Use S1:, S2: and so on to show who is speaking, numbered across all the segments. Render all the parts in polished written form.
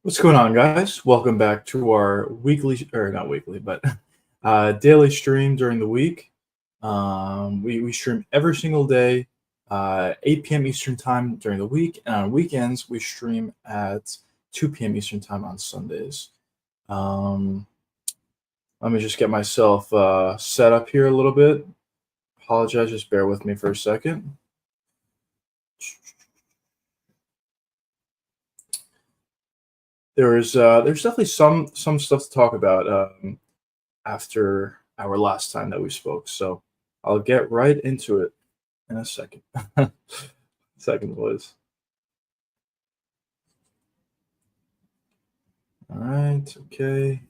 S1: What's going on, guys? Welcome back to our weekly, or not weekly, but daily stream during the week. We stream every single day, 8 p.m. Eastern Time during the week, and on weekends we stream at 2 p.m. Eastern Time on Sundays. Um, Let me just get myself set up here a little bit. Apologize, just bear with me for a second. There's definitely some stuff to talk about after our last time that we spoke. So I'll get right into it in a second. Second, please. All right. Okay.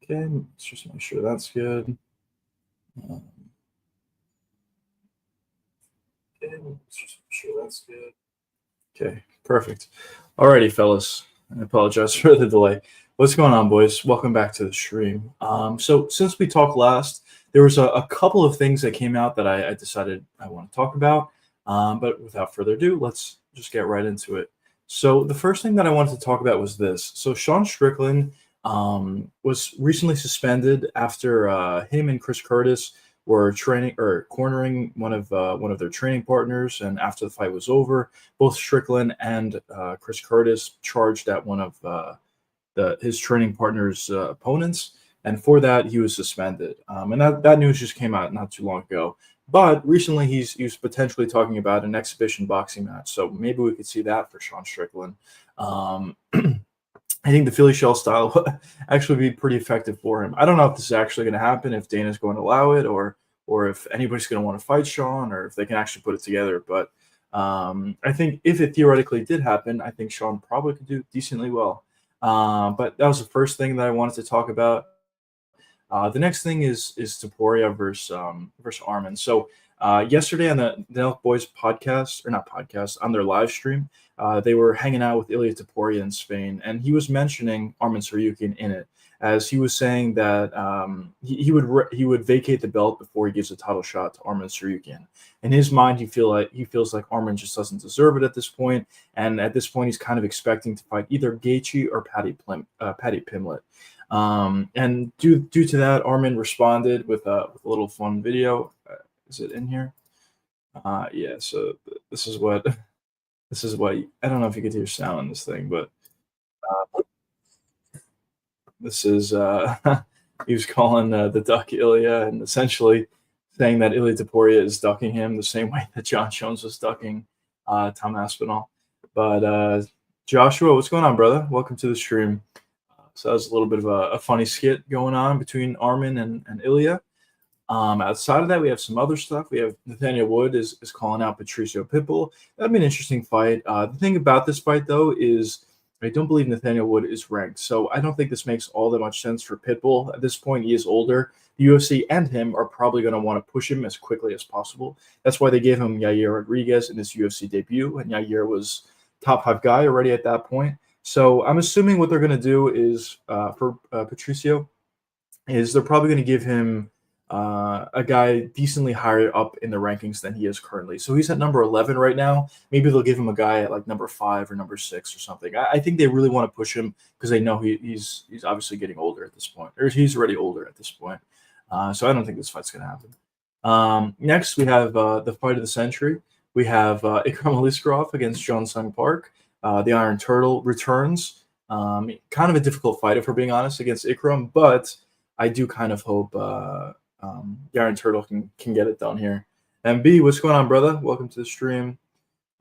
S1: Okay. Let's just make sure that's good. Um, okay. Let's just make sure that's good. Okay. Perfect. Alrighty, fellas. I apologize for the delay. What's going on, boys? Welcome back to the stream. So since we talked last, there was a couple of things that came out that I decided I want to talk about. But without further ado, let's just get right into it. So the first thing that I wanted to talk about was this. So Sean Strickland was recently suspended after him and Chris Curtis were training or cornering one of their training partners, and after the fight was over, both Strickland and Chris Curtis charged at one of his training partner's opponents, and for that he was suspended. And that news just came out not too long ago. But recently he's potentially talking about an exhibition boxing match, so maybe we could see that for Sean Strickland. I think the Philly shell style will actually be pretty effective for him. I don't know if this is actually going to happen, if Dana's going to allow it, or if anybody's going to want to fight Sean, or if they can actually put it together. But I think if it theoretically did happen, I think Sean probably could do decently well. But that was the first thing that I wanted to talk about. The next thing is Topuria versus Armin. So yesterday on the Elk Boys podcast, or not podcast, on their live stream, they were hanging out with Ilia Topuria in Spain, and he was mentioning Armin Tsarukyan in it, as he was saying that he would vacate the belt before he gives a title shot to Armin Tsarukyan. In his mind, he feels like Armin just doesn't deserve it at this point, and at this point, he's kind of expecting to fight either Gaethje or Paddy Pimblett. And due to that, Armin responded with a little fun video. Is it in here? Yeah. So this is what I don't know if you could hear sound on this thing, but this is he was calling the duck Ilia, and essentially saying that Ilia Topuria is ducking him the same way that John Jones was ducking Tom Aspinall. But Joshua, what's going on, brother? Welcome to the stream. So that was a little bit of a funny skit going on between Armin and Ilia. Outside of that, we have some other stuff. We have Nathaniel Wood is calling out Patricio Pitbull. That'd be an interesting fight. The thing about this fight, though, is I don't believe Nathaniel Wood is ranked. So I don't think this makes all that much sense for Pitbull. At this point, he is older. The UFC and him are probably going to want to push him as quickly as possible. That's why they gave him Yair Rodriguez in his UFC debut, and Yair was top 5 guy already at that point. So I'm assuming what they're going to do is for Patricio is they're probably going to give him a guy decently higher up in the rankings than he is currently. So he's at number 11 right now. Maybe they'll give him a guy at like number 5 or number 6 or something. I think they really want to push him because they know he's obviously getting older at this point, or he's already older at this point. So I don't think this fight's going to happen. Next, we have the fight of the century. We have Ikram Aliskerov against John Sung Park. The Iron Turtle returns. Kind of a difficult fight, if we're being honest, against Ikram, but I do kind of hope the Iron Turtle can get it done here. And B, what's going on, brother? Welcome to the stream.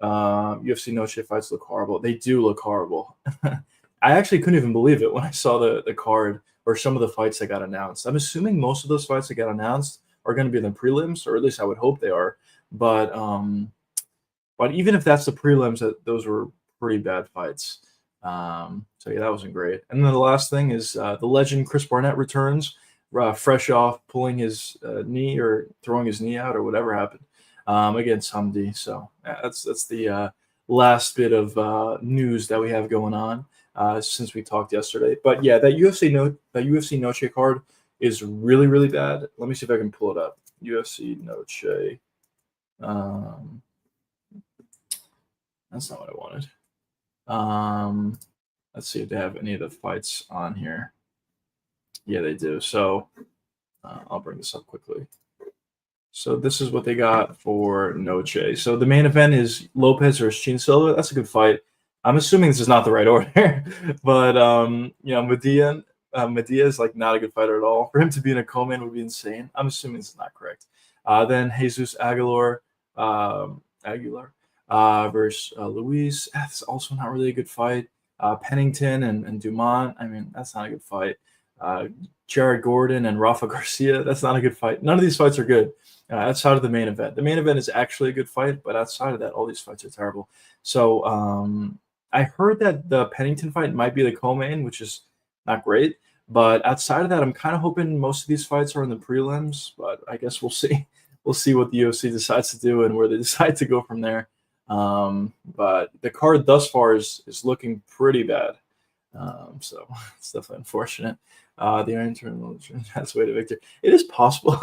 S1: UFC no shit fights look horrible. They do look horrible. I actually couldn't even believe it when I saw the card or some of the fights that got announced. I'm assuming most of those fights that got announced are going to be in the prelims, or at least I would hope they are. But even if that's the prelims, those were pretty bad fights. So yeah, that wasn't great. And then the last thing is the legend Chris Barnett returns, fresh off pulling his knee or throwing his knee out or whatever happened against Hamdi. So that's the last bit of news that we have going on since we talked yesterday. But yeah, that UFC Noche card is really, really bad. Let me see if I can pull it up. UFC Noche. That's not what I wanted. Let's see if they have any of the fights on here. Yeah, they do. So I'll bring this up quickly. So this is what they got for Noche. So the main event is Lopez versus Chin Silva. That's a good fight. I'm assuming this is not the right order, but Medea is like not a good fighter at all. For him to be in a co-main would be insane. I'm assuming this is not correct. Then Jesus Aguilar versus Luis. That's also not really a good fight. Pennington and Dumont. I mean, that's not a good fight. Jared Gordon and Rafa Garcia. That's not a good fight. None of these fights are good. Outside of the main event. The main event is actually a good fight, but outside of that, all these fights are terrible. So I heard that the Pennington fight might be the co-main, which is not great. But outside of that, I'm kind of hoping most of these fights are in the prelims. But I guess we'll see. We'll see what the UFC decides to do and where they decide to go from there. But the card thus far is looking pretty bad. So it's definitely unfortunate. The Iron Turtle has way to victory. It is possible,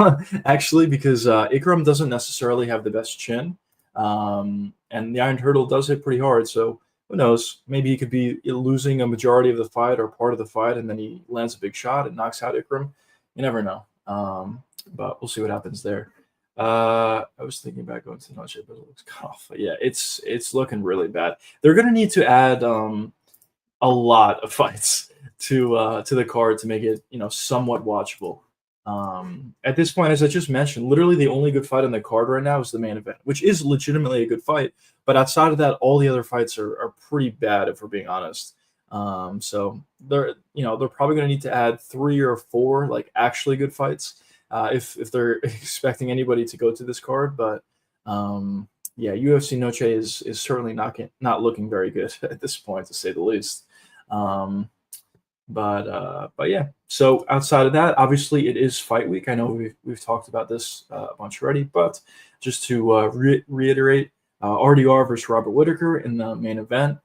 S1: actually, because Ikram doesn't necessarily have the best chin. And the Iron Turtle does hit pretty hard. So who knows? Maybe he could be losing a majority of the fight or part of the fight, and then he lands a big shot and knocks out Ikram. You never know. But we'll see what happens there. I was thinking about going to Noche, but it looks off. But yeah, it's looking really bad. They're going to need to add a lot of fights to the card to make it somewhat watchable. At this point, as I just mentioned, literally the only good fight on the card right now is the main event, which is legitimately a good fight. But outside of that, all the other fights are pretty bad, if we're being honest. So they're probably going to need to add 3 or 4 like actually good fights if they're expecting anybody to go to this card. But yeah, UFC Noche is certainly not looking very good at this point, to say the least. But yeah. So outside of that, obviously it is fight week. I know we've talked about this a bunch already, but just to reiterate, RDR versus Robert Whittaker in the main event.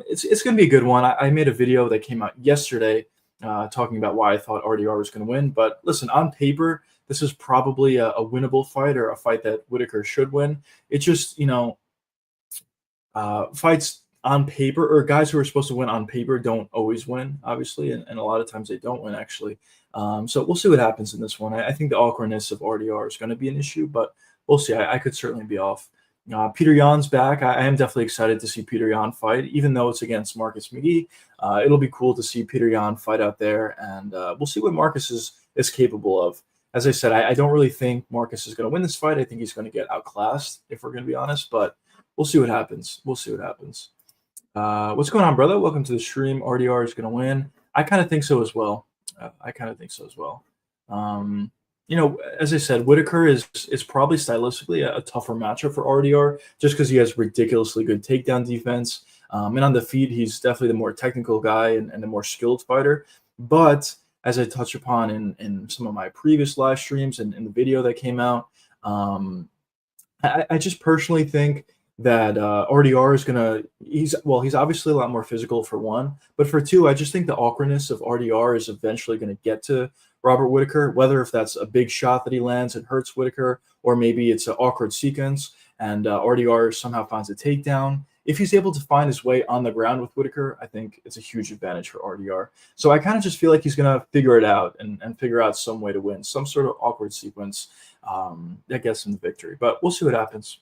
S1: It's going to be a good one. I made a video that came out yesterday talking about why I thought RDR was going to win. But listen, on paper, this is probably a winnable fight, or a fight that Whittaker should win. It's just, fights on paper, or guys who are supposed to win on paper, don't always win, obviously, and a lot of times they don't win, actually. So we'll see what happens in this one. I think the awkwardness of RDR is going to be an issue, but we'll see. I could certainly be off. Peter Yan's back. I am definitely excited to see Peter Yan fight, even though it's against Marcus McGee. It'll be cool to see Peter Yan fight out there, and we'll see what Marcus is capable of. As I said, I don't really think Marcus is going to win this fight. I think he's going to get outclassed, if we're going to be honest, but we'll see what happens. We'll see what happens. What's going on, brother? Welcome to the stream. RDR is going to win. I kind of think so as well. As I said, Whittaker is probably stylistically a tougher matchup for RDR, just because he has ridiculously good takedown defense. And on the feet, he's definitely the more technical guy and the more skilled fighter. But as I touched upon in some of my previous live streams and in the video that came out, I just personally think that RDR is he's obviously a lot more physical, for one, but for two, I just think the awkwardness of RDR is eventually going to get to Robert Whittaker, whether if that's a big shot that he lands and hurts Whittaker, or maybe it's an awkward sequence and RDR somehow finds a takedown. If he's able to find his way on the ground with Whittaker, I think it's a huge advantage for RDR. So I kind of just feel like he's going to figure it out and figure out some way to win, some sort of awkward sequence that gets him the victory. But we'll see what happens.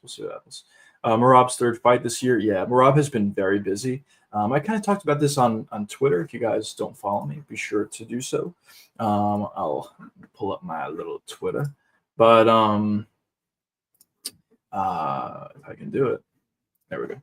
S1: Merab's third fight this year. Yeah, Merab has been very busy. I kind of talked about this on Twitter. If you guys don't follow me, be sure to do so. I'll pull up my little Twitter. But if I can do it. There we go.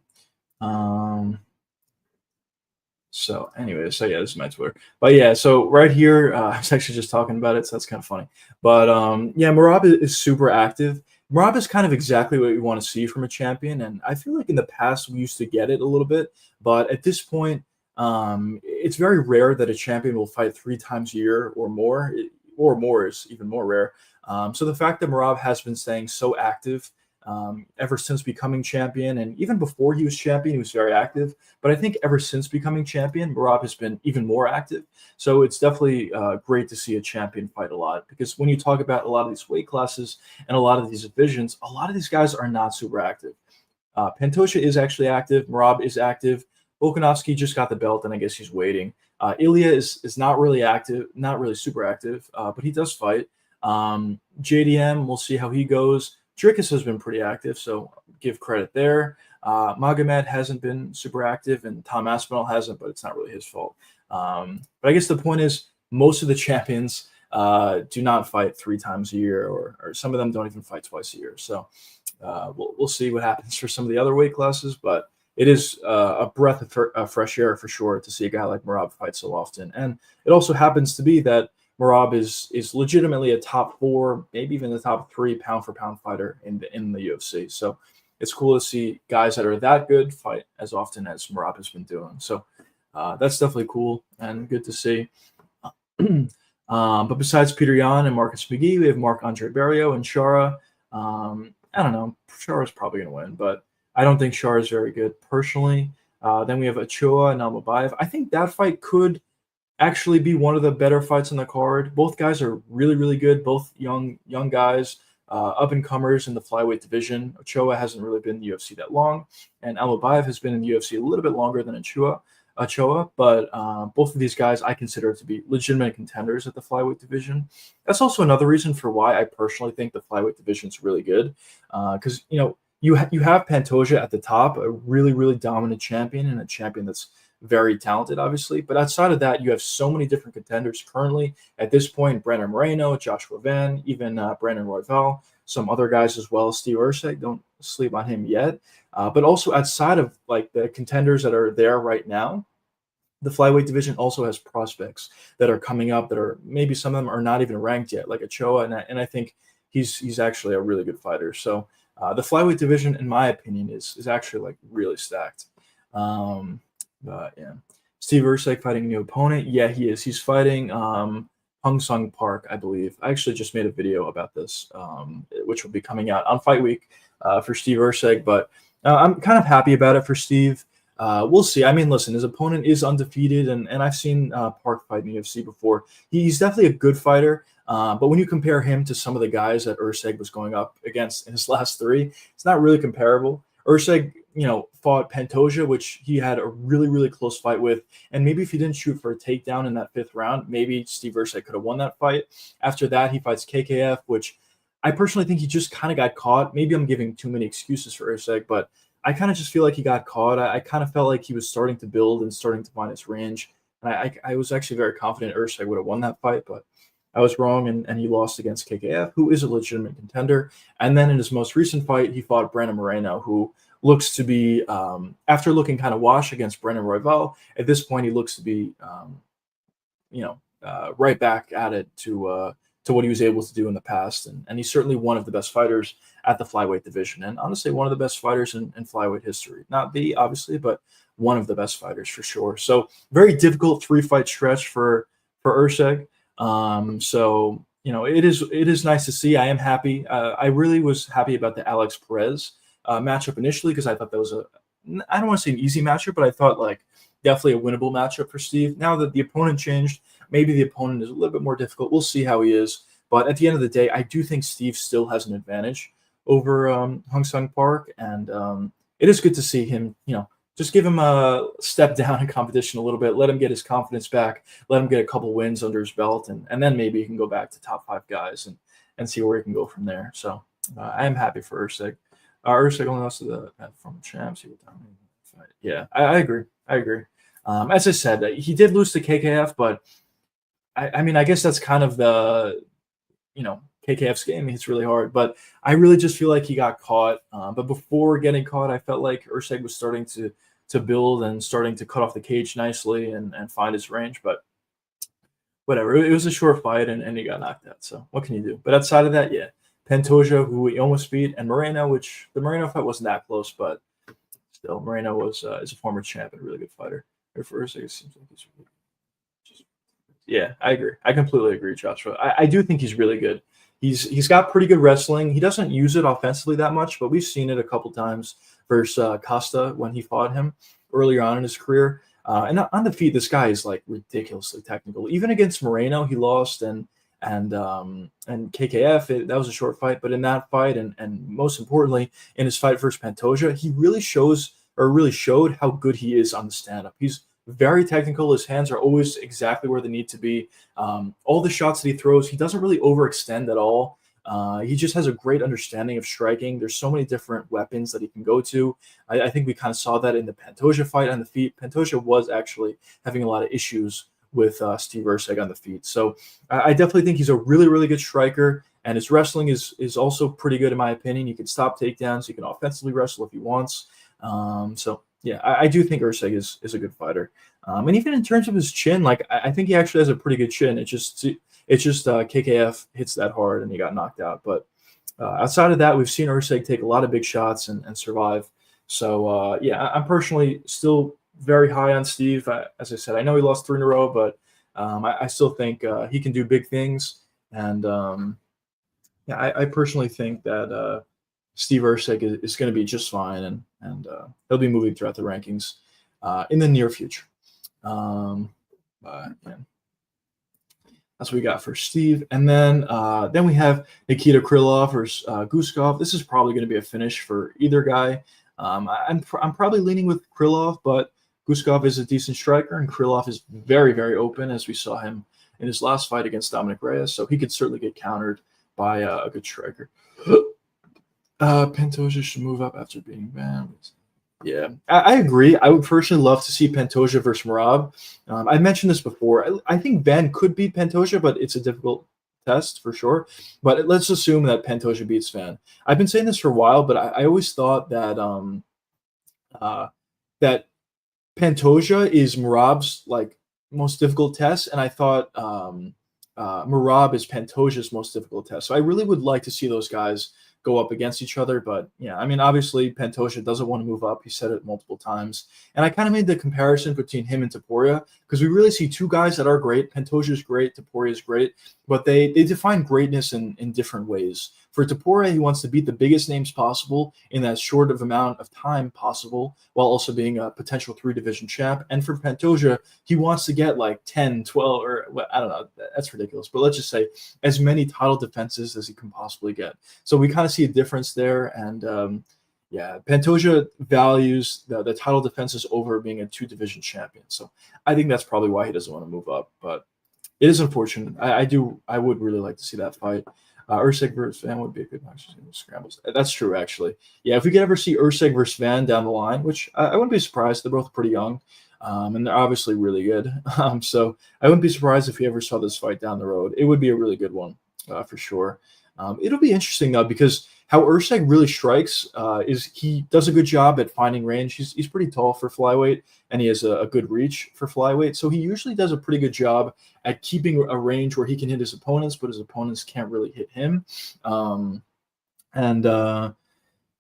S1: So anyway, so yeah, this is my Twitter. But yeah, so right here, I was actually just talking about it, so that's kind of funny. But yeah, Merab is super active. Merab is kind of exactly what we want to see from a champion, and I feel like in the past we used to get it a little bit, but at this point, it's very rare that a champion will fight 3 times a year or more. Or more is even more rare. So the fact that Merab has been staying so active ever since becoming champion. And even before he was champion, he was very active. But I think ever since becoming champion, Merab has been even more active. So it's definitely great to see a champion fight a lot, because when you talk about a lot of these weight classes and a lot of these divisions, a lot of these guys are not super active. Pantoja is actually active. Merab is active. Volkanovski just got the belt, and I guess he's waiting. Ilia is not really active, not really super active, but he does fight. JDM, we'll see how he goes. Dricus has been pretty active, so give credit there. Magomed hasn't been super active, and Tom Aspinall hasn't, but it's not really his fault. But I guess the point is, most of the champions do not fight 3 times a year, or some of them don't even fight twice a year. So we'll see what happens for some of the other weight classes, but it is a breath of fresh air for sure to see a guy like Merab fight so often. And it also happens to be that Merab is legitimately a top 4, maybe even the top 3 pound for pound fighter in the UFC. So it's cool to see guys that are that good fight as often as Merab has been doing. So that's definitely cool and good to see. But besides Peter Yan and Marcus McGee, we have Marc-Andre Barrio and Shara. I don't know. Shara's probably going to win, but I don't think Shara is very good personally. Then we have Ochoa and Almabayev. I think that fight could actually be one of the better fights on the card. Both guys are really, really good. Both young guys, up and comers in the flyweight division. Ochoa hasn't really been in the UFC that long, and Almabayev has been in the UFC a little bit longer than Ochoa. But both of these guys I consider to be legitimate contenders at the flyweight division. That's also another reason for why I personally think the flyweight division is really good, because you have Pantoja at the top, a really, really dominant champion, and a champion that's very talented, obviously. But outside of that, you have so many different contenders currently at this point: Brandon Moreno, Joshua Van, even Brandon Royval, some other guys as well. Steve Erceg, don't sleep on him yet. But also outside of like the contenders that are there right now, the flyweight division also has prospects that are coming up that are maybe some of them are not even ranked yet, like Ochoa, and I think he's actually a really good fighter. So the flyweight division, in my opinion, is actually like really stacked. But yeah, Steve Erceg fighting a new opponent. Yeah, he is. He's fighting Hung Sung Park, I believe. I actually just made a video about this, which will be coming out on Fight Week for Steve Erceg. But I'm kind of happy about it for Steve. We'll see. I mean, listen, his opponent is undefeated, and I've seen Park fight in the UFC before. He's definitely a good fighter, but when you compare him to some of the guys that Erceg was going up against in his last 3, it's not really comparable. Erceg, fought Pantoja, which he had a really, really close fight with, and maybe if he didn't shoot for a takedown in that 5th round, maybe Steve Erceg could have won that fight. After that, he fights KKF, which I personally think he just kind of got caught. Maybe I'm giving too many excuses for Erceg, but I kind of just feel like he got caught. I kind of felt like he was starting to build and starting to find his range. And I was actually very confident Erceg would have won that fight, but I was wrong, and he lost against KKF, who is a legitimate contender. And then in his most recent fight, he fought Brandon Moreno, who looks to be, after looking kind of washed against Brandon Royval, at this point he looks to be, right back at it to what he was able to do in the past. And he's certainly one of the best fighters at the flyweight division, and honestly one of the best fighters in flyweight history. Not the, obviously, but one of the best fighters for sure. So very difficult 3-fight stretch for Erceg. So it is nice to see. I am happy. I really was happy about the Alex Perez matchup initially, because I thought that was I don't want to say an easy matchup, but I thought like definitely a winnable matchup for Steve. Now that the opponent changed, maybe the opponent is a little bit more difficult. We'll see how he is. But at the end of the day, I do think Steve still has an advantage over Hung Sung Park, and it is good to see him, just give him a step down in competition a little bit, let him get his confidence back, let him get a couple wins under his belt, and then maybe he can go back to top 5 guys and see where he can go from there. So I am happy for Erceg. Erceg only lost to the former champs. Yeah, I agree. As I said, he did lose to KKF, but I mean, I guess that's kind of the, KKF's game. It's really hard, but I really just feel like he got caught. But before getting caught, I felt like Erceg was starting to build and starting to cut off the cage nicely and find his range. But whatever, it was a short fight, and he got knocked out. So what can you do? But outside of that, yeah, Pantoja, who he almost beat, and Moreno, which the Moreno fight wasn't that close, but still, Moreno is a former champ and a really good fighter. For Erceg, it seems like he's yeah, I agree. I completely agree, Joshua. I do think he's really good. He's got pretty good wrestling. He doesn't use it offensively that much, but we've seen it a couple times versus Costa when he fought him earlier on in his career. And on the feet, this guy is like ridiculously technical. Even against Moreno, he lost, and KKF, that was a short fight. But in that fight, and most importantly, in his fight versus Pantoja, he really showed how good he is on the stand-up. He's very technical. His hands are always exactly where they need to be. All the shots that he throws, he doesn't really overextend at all. He just has a great understanding of striking. There's so many different weapons that he can go to. I think we kind of saw that in the Pantoja fight on the feet. Pantoja was actually having a lot of issues with Steve Erceg on the feet. So I definitely think he's a really, really good striker. And his wrestling is also pretty good, in my opinion. He can stop takedowns. He can offensively wrestle if he wants. So yeah, I do think Erceg is a good fighter. And even in terms of his chin, like I think he actually has a pretty good chin. It's just KKF hits that hard and he got knocked out. But outside of that, we've seen Erceg take a lot of big shots and survive. So yeah, I'm personally still very high on Steve. As I said, I know he lost 3 in a row, but I still think he can do big things. And yeah, I personally think that Steve Erceg is going to be just fine, and he'll be moving throughout the rankings in the near future. But yeah, that's what we got for Steve. And then we have Nikita Krylov versus Guskov. This is probably going to be a finish for either guy. I'm probably leaning with Krylov, but Guskov is a decent striker, and Krylov is very, very open, as we saw him in his last fight against Dominic Reyes. So he could certainly get countered by a good striker. Pantoja should move up after being banned. Yeah, I agree. I would personally love to see Pantoja versus Merab. I mentioned this before. I think Van could beat Pantoja, but it's a difficult test for sure. But let's assume that Pantoja beats Van. I've been saying this for a while, but I always thought that that Pantoja is Merab's like most difficult test, and I thought Merab is Pantoja's most difficult test. So I really would like to see those guys go up against each other. But yeah, I mean, obviously Pantoja doesn't want to move up. He said it multiple times. And I kind of made the comparison between him and Topuria, because we really see two guys that are great. Pantoja is great, Topuria is great, but they define greatness in different ways. For Topuria, he wants to beat the biggest names possible in that short of amount of time possible, while also being a potential 3-division champ. And for Pantoja, he wants to get like 10, 12, or I don't know, that's ridiculous, but let's just say as many title defenses as he can possibly get. So we kind of see a difference there. And yeah, Pantoja values the title defenses over being a 2-division champion. So I think that's probably why he doesn't want to move up, but it is unfortunate. I would really like to see that fight. Erceg versus Van would be a good match. Scrambles. That's true, actually. Yeah, if we could ever see Erceg versus Van down the line, which I wouldn't be surprised. They're both pretty young, and they're obviously really good. So I wouldn't be surprised if we ever saw this fight down the road. It would be a really good one for sure. It'll be interesting, though, because how Erceg really strikes is he does a good job at finding range. He's pretty tall for flyweight, and he has a good reach for flyweight. So he usually does a pretty good job at keeping a range where he can hit his opponents, but his opponents can't really hit him. And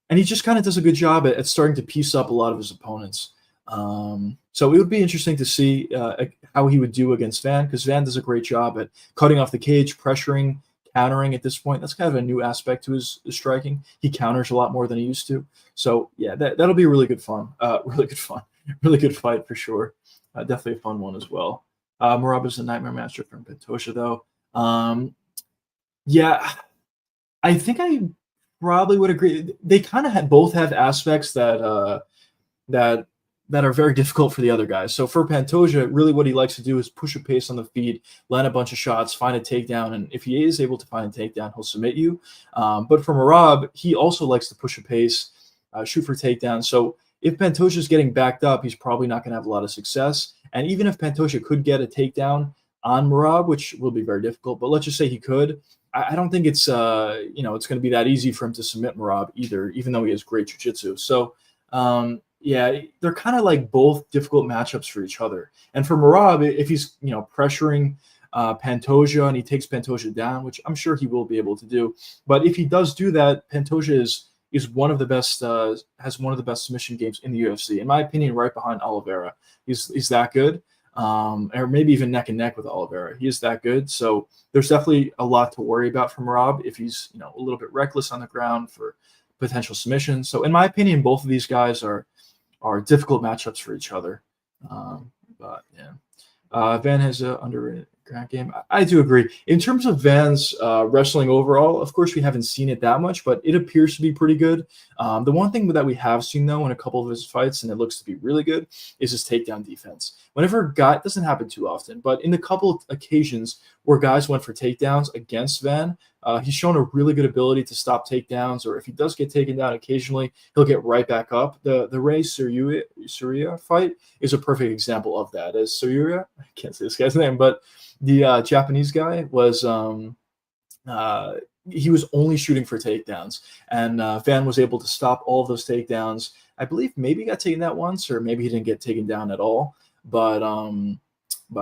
S1: he just kind of does a good job at starting to piece up a lot of his opponents. So it would be interesting to see how he would do against Van, because Van does a great job at cutting off the cage, pressuring, countering at this point. That's kind of a new aspect to his striking. He counters a lot more than he used to. So yeah, that'll be really good fun. Really good fight for sure. Definitely a fun one as well. Merab is a nightmare master from Pantoja, though. Yeah, I think I probably would agree. They kind of both have aspects that are very difficult for the other guys. So for Pantoja, really what he likes to do is push a pace on the feet, land a bunch of shots, find a takedown, and if he is able to find a takedown, he'll submit you. But for Merab, he also likes to push a pace, shoot for takedowns. So if Pantoja is getting backed up, he's probably not going to have a lot of success. And even if Pantoja could get a takedown on Merab, which will be very difficult, but let's just say he could, I don't think it's it's going to be that easy for him to submit Merab either, even though he has great jiu-jitsu. So yeah, they're kind of like both difficult matchups for each other. And for Merab, if he's pressuring Pantoja and he takes Pantoja down, which I'm sure he will be able to do, but if he does do that, Pantoja is one of the best, has one of the best submission games in the UFC, in my opinion, right behind Oliveira. He's that good. or maybe even neck and neck with Oliveira. He is that good. So there's definitely a lot to worry about from Rob if he's a little bit reckless on the ground for potential submissions. So in my opinion, both of these guys are difficult matchups for each other. But yeah. Van has a underrated ground game. I do agree. In terms of Van's wrestling overall, of course, we haven't seen it that much, but it appears to be pretty good. The one thing that we have seen, though, in a couple of his fights, and it looks to be really good, is his takedown defense. Whenever a guy, it doesn't happen too often, but in a couple of occasions where guys went for takedowns against Van, he's shown a really good ability to stop takedowns, or if he does get taken down occasionally, he'll get right back up. The Ray Surya fight is a perfect example of that. As Surya, I can't say this guy's name, but the Japanese guy was he was only shooting for takedowns, and Van was able to stop all of those takedowns. I believe maybe he got taken down once, or maybe he didn't get taken down at all. But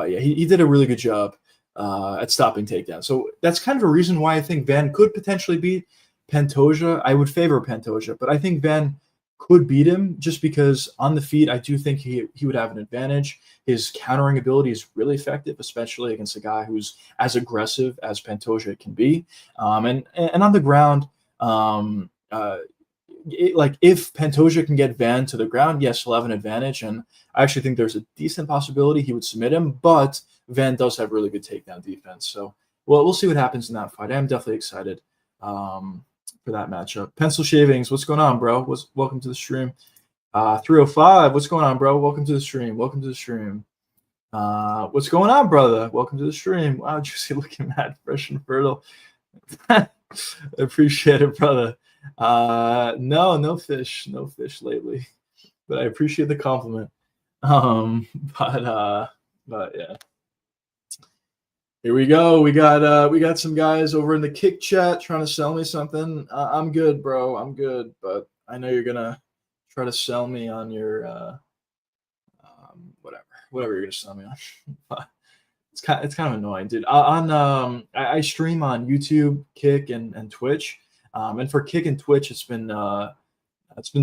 S1: yeah, he did a really good job at stopping takedowns. So that's kind of a reason why I think Van could potentially beat Pantoja. I would favor Pantoja, but I think Van could beat him just because on the feet, I do think he would have an advantage. His countering ability is really effective, especially against a guy who's as aggressive as Pantoja can be. And on the ground, if Pantoja can get Van to the ground, yes, he'll have an advantage. And I actually think there's a decent possibility he would submit him, but Van does have really good takedown defense. So, well, we'll see what happens in that fight. I am definitely excited for that matchup. Pencil Shavings, what's going on, bro? Welcome to the stream. 305, what's going on, bro? Welcome to the stream. Welcome to the stream. What's going on, brother? Welcome to the stream. Wow, Juicy looking mad, fresh and fertile. Appreciate it, brother. No fish lately, but I appreciate the compliment. But yeah. Here we go. We got some guys over in the kick chat trying to sell me something. I'm good, bro. I'm good, but I know you're gonna try to sell me on your whatever you're gonna sell me on. It's kind of annoying, dude. I stream on YouTube, Kick, and Twitch. And for Kick and Twitch, it's been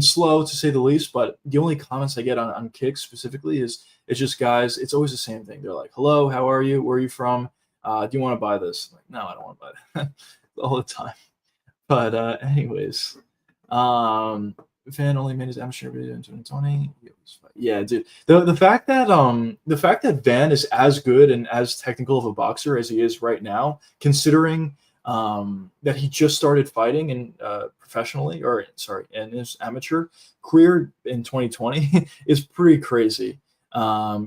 S1: slow to say the least. But the only comments I get on Kick specifically is it's just guys. It's always the same thing. They're like, "Hello, how are you? Where are you from? Do you want to buy this?" I'm like, no, I don't want to buy that all the time. But anyways, Van only made his amateur video in 2020. Yeah, dude. The fact that Van is as good and as technical of a boxer as he is right now, considering that he just started fighting in professionally, in his amateur career in 2020 is pretty crazy.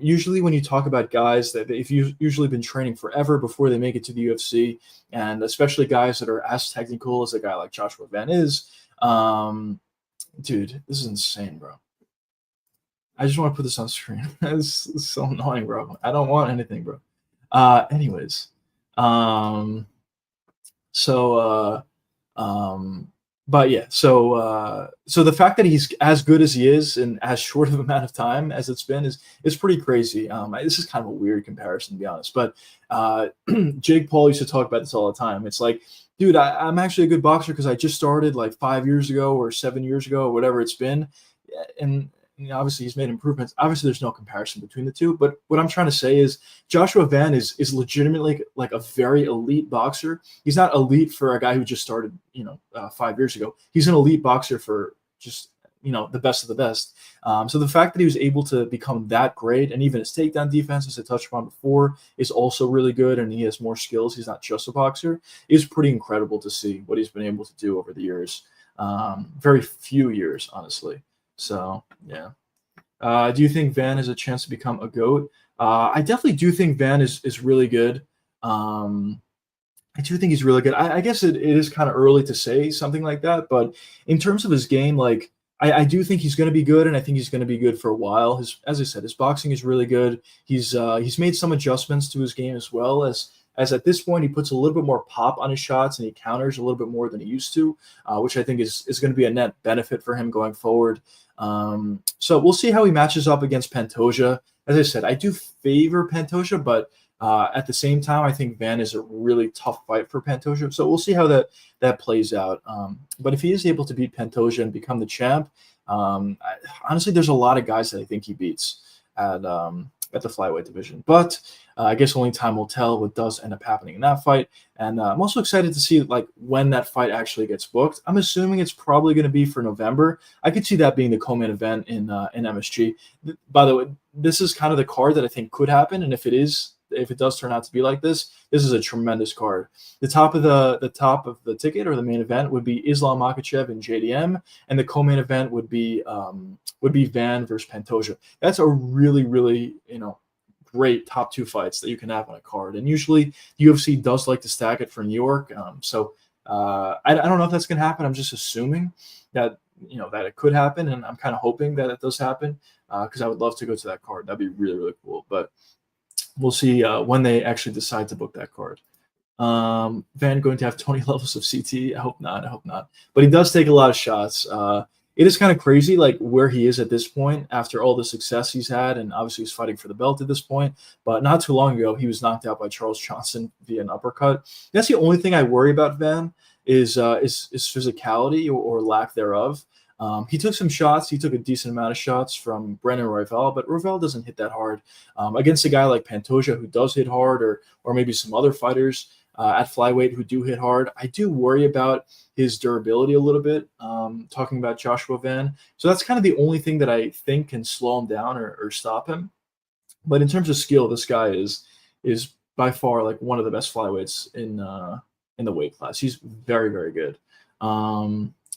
S1: Usually when you talk about guys that if you've usually been training forever before they make it to the UFC, and especially guys that are as technical as a guy like Joshua Van is, dude, this is insane, bro. I just want to put this on screen. It's so annoying, bro. I don't want anything, bro. Anyways, but yeah, so the fact that he's as good as he is in as short of amount of time as it's been is pretty crazy. This is kind of a weird comparison, to be honest, but Jake Paul used to talk about this all the time. It's like, dude, I'm actually a good boxer because I just started like 5 years ago or 7 years ago, or whatever it's been, and obviously he's made improvements. Obviously, there's no comparison between the two, but what I'm trying to say is Joshua Van is legitimately like a very elite boxer. He's not elite for a guy who just started, 5 years ago. He's an elite boxer for just, the best of the best. So the fact that he was able to become that great, and even his takedown defense, as I touched upon before, is also really good, and he has more skills. He's not just a boxer. Is pretty incredible to see what he's been able to do over the years. Very few years, honestly. So, yeah. Do you think Van has a chance to become a GOAT? I definitely do think Van is really good. I do think he's really good. I guess it is kind of early to say something like that, but in terms of his game, like, I do think he's going to be good, and I think he's going to be good for a while. As I said, his boxing is really good. He's made some adjustments to his game as well, as at this point he puts a little bit more pop on his shots and he counters a little bit more than he used to, which I think is going to be a net benefit for him going forward. So we'll see how he matches up against Pantoja. As I said, I do favor Pantoja, but at the same time, I think Van is a really tough fight for Pantoja. So we'll see how that plays out. But if he is able to beat Pantoja and become the champ, honestly, there's a lot of guys that I think he beats at at the flyweight division. But I guess only time will tell what does end up happening in that fight. And I'm also excited to see like when that fight actually gets booked. I'm assuming it's probably going to be for November. I could see that being the co-main event in MSG. By the way, this is kind of the card that I think could happen, and if it does turn out to be like this is a tremendous card. The top of the ticket or the main event would be Islam Makhachev and JDM, and the co-main event would be Van versus Pantoja. That's a really, really great top two fights that you can have on a card. And usually UFC does like to stack it for New York. So I don't know if that's going to happen. I'm just assuming that that it could happen, and I'm kind of hoping that it does happen because I would love to go to that card. That'd be really, really cool. But we'll see when they actually decide to book that card. Van going to have 20 levels of CT? I hope not. But he does take a lot of shots. It is kind of crazy, like where he is at this point after all the success he's had, and obviously he's fighting for the belt at this point. But not too long ago, he was knocked out by Charles Johnson via an uppercut. That's the only thing I worry about Van is physicality or lack thereof. He took some shots. He took a decent amount of shots from Brandon Royval, but Royval doesn't hit that hard. Against a guy like Pantoja who does hit hard, or maybe some other fighters at flyweight who do hit hard, I do worry about his durability a little bit, talking about Joshua Van. So that's kind of the only thing that I think can slow him down or stop him. But in terms of skill, this guy is by far like one of the best flyweights in the weight class. He's very, very good.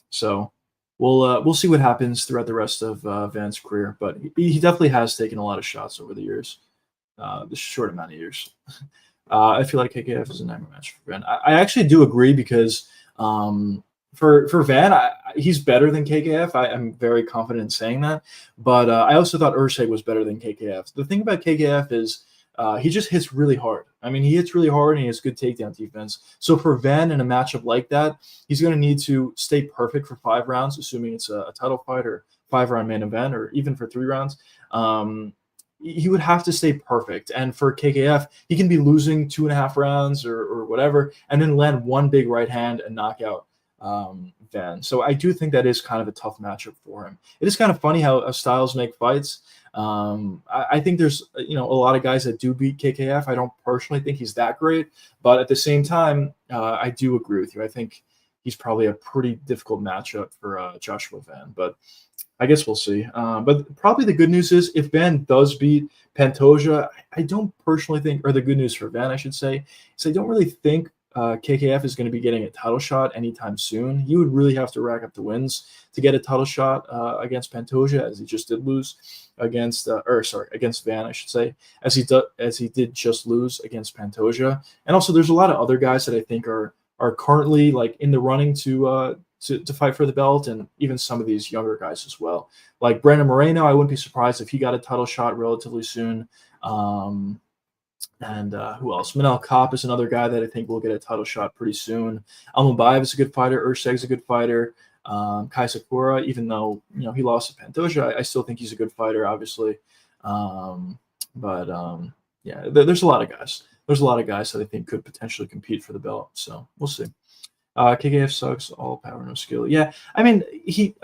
S1: So we'll see what happens throughout the rest of Van's career. But he definitely has taken a lot of shots over the years, this short amount of years. I feel like KKF is a nightmare match for Van. I actually do agree because for Van, he's better than KKF. I'm very confident in saying that. But I also thought Urseg was better than KKF. The thing about KKF is he just hits really hard. I mean, he hits really hard and he has good takedown defense. So for Van in a matchup like that, he's going to need to stay perfect for 5 rounds, assuming it's a title fight or 5-round main event, or even for 3 rounds. He would have to stay perfect. And for KKF, he can be losing 2.5 rounds or whatever, and then land one big right hand and knock out Van. So I do think that is kind of a tough matchup for him. It is kind of funny how styles make fights. I think there's a lot of guys that do beat KKF. I don't personally think he's that great, but at the same time, I do agree with you. I think he's probably a pretty difficult matchup for Joshua Van, but I guess we'll see. But probably the good news is if Van does beat Pantoja, I don't personally think, or the good news for Van, I should say, is I don't really think KKF is going to be getting a title shot anytime soon. He would really have to rack up the wins to get a title shot against Pantoja, as he just did lose against Van, I should say, as he did just lose against Pantoja. And also, there's a lot of other guys that I think are currently like in the running to fight for the belt, and even some of these younger guys as well. Like Brandon Moreno, I wouldn't be surprised if he got a title shot relatively soon. And who else? Manel Kopp is another guy that I think will get a title shot pretty soon. Almabayev is a good fighter. Urseg's a good fighter. Kai Sakura, even though he lost to Pantoja, I still think he's a good fighter, obviously. Yeah, there's a lot of guys. There's a lot of guys that I think could potentially compete for the belt. So we'll see. KKF sucks. All power, no skill. Yeah, I mean he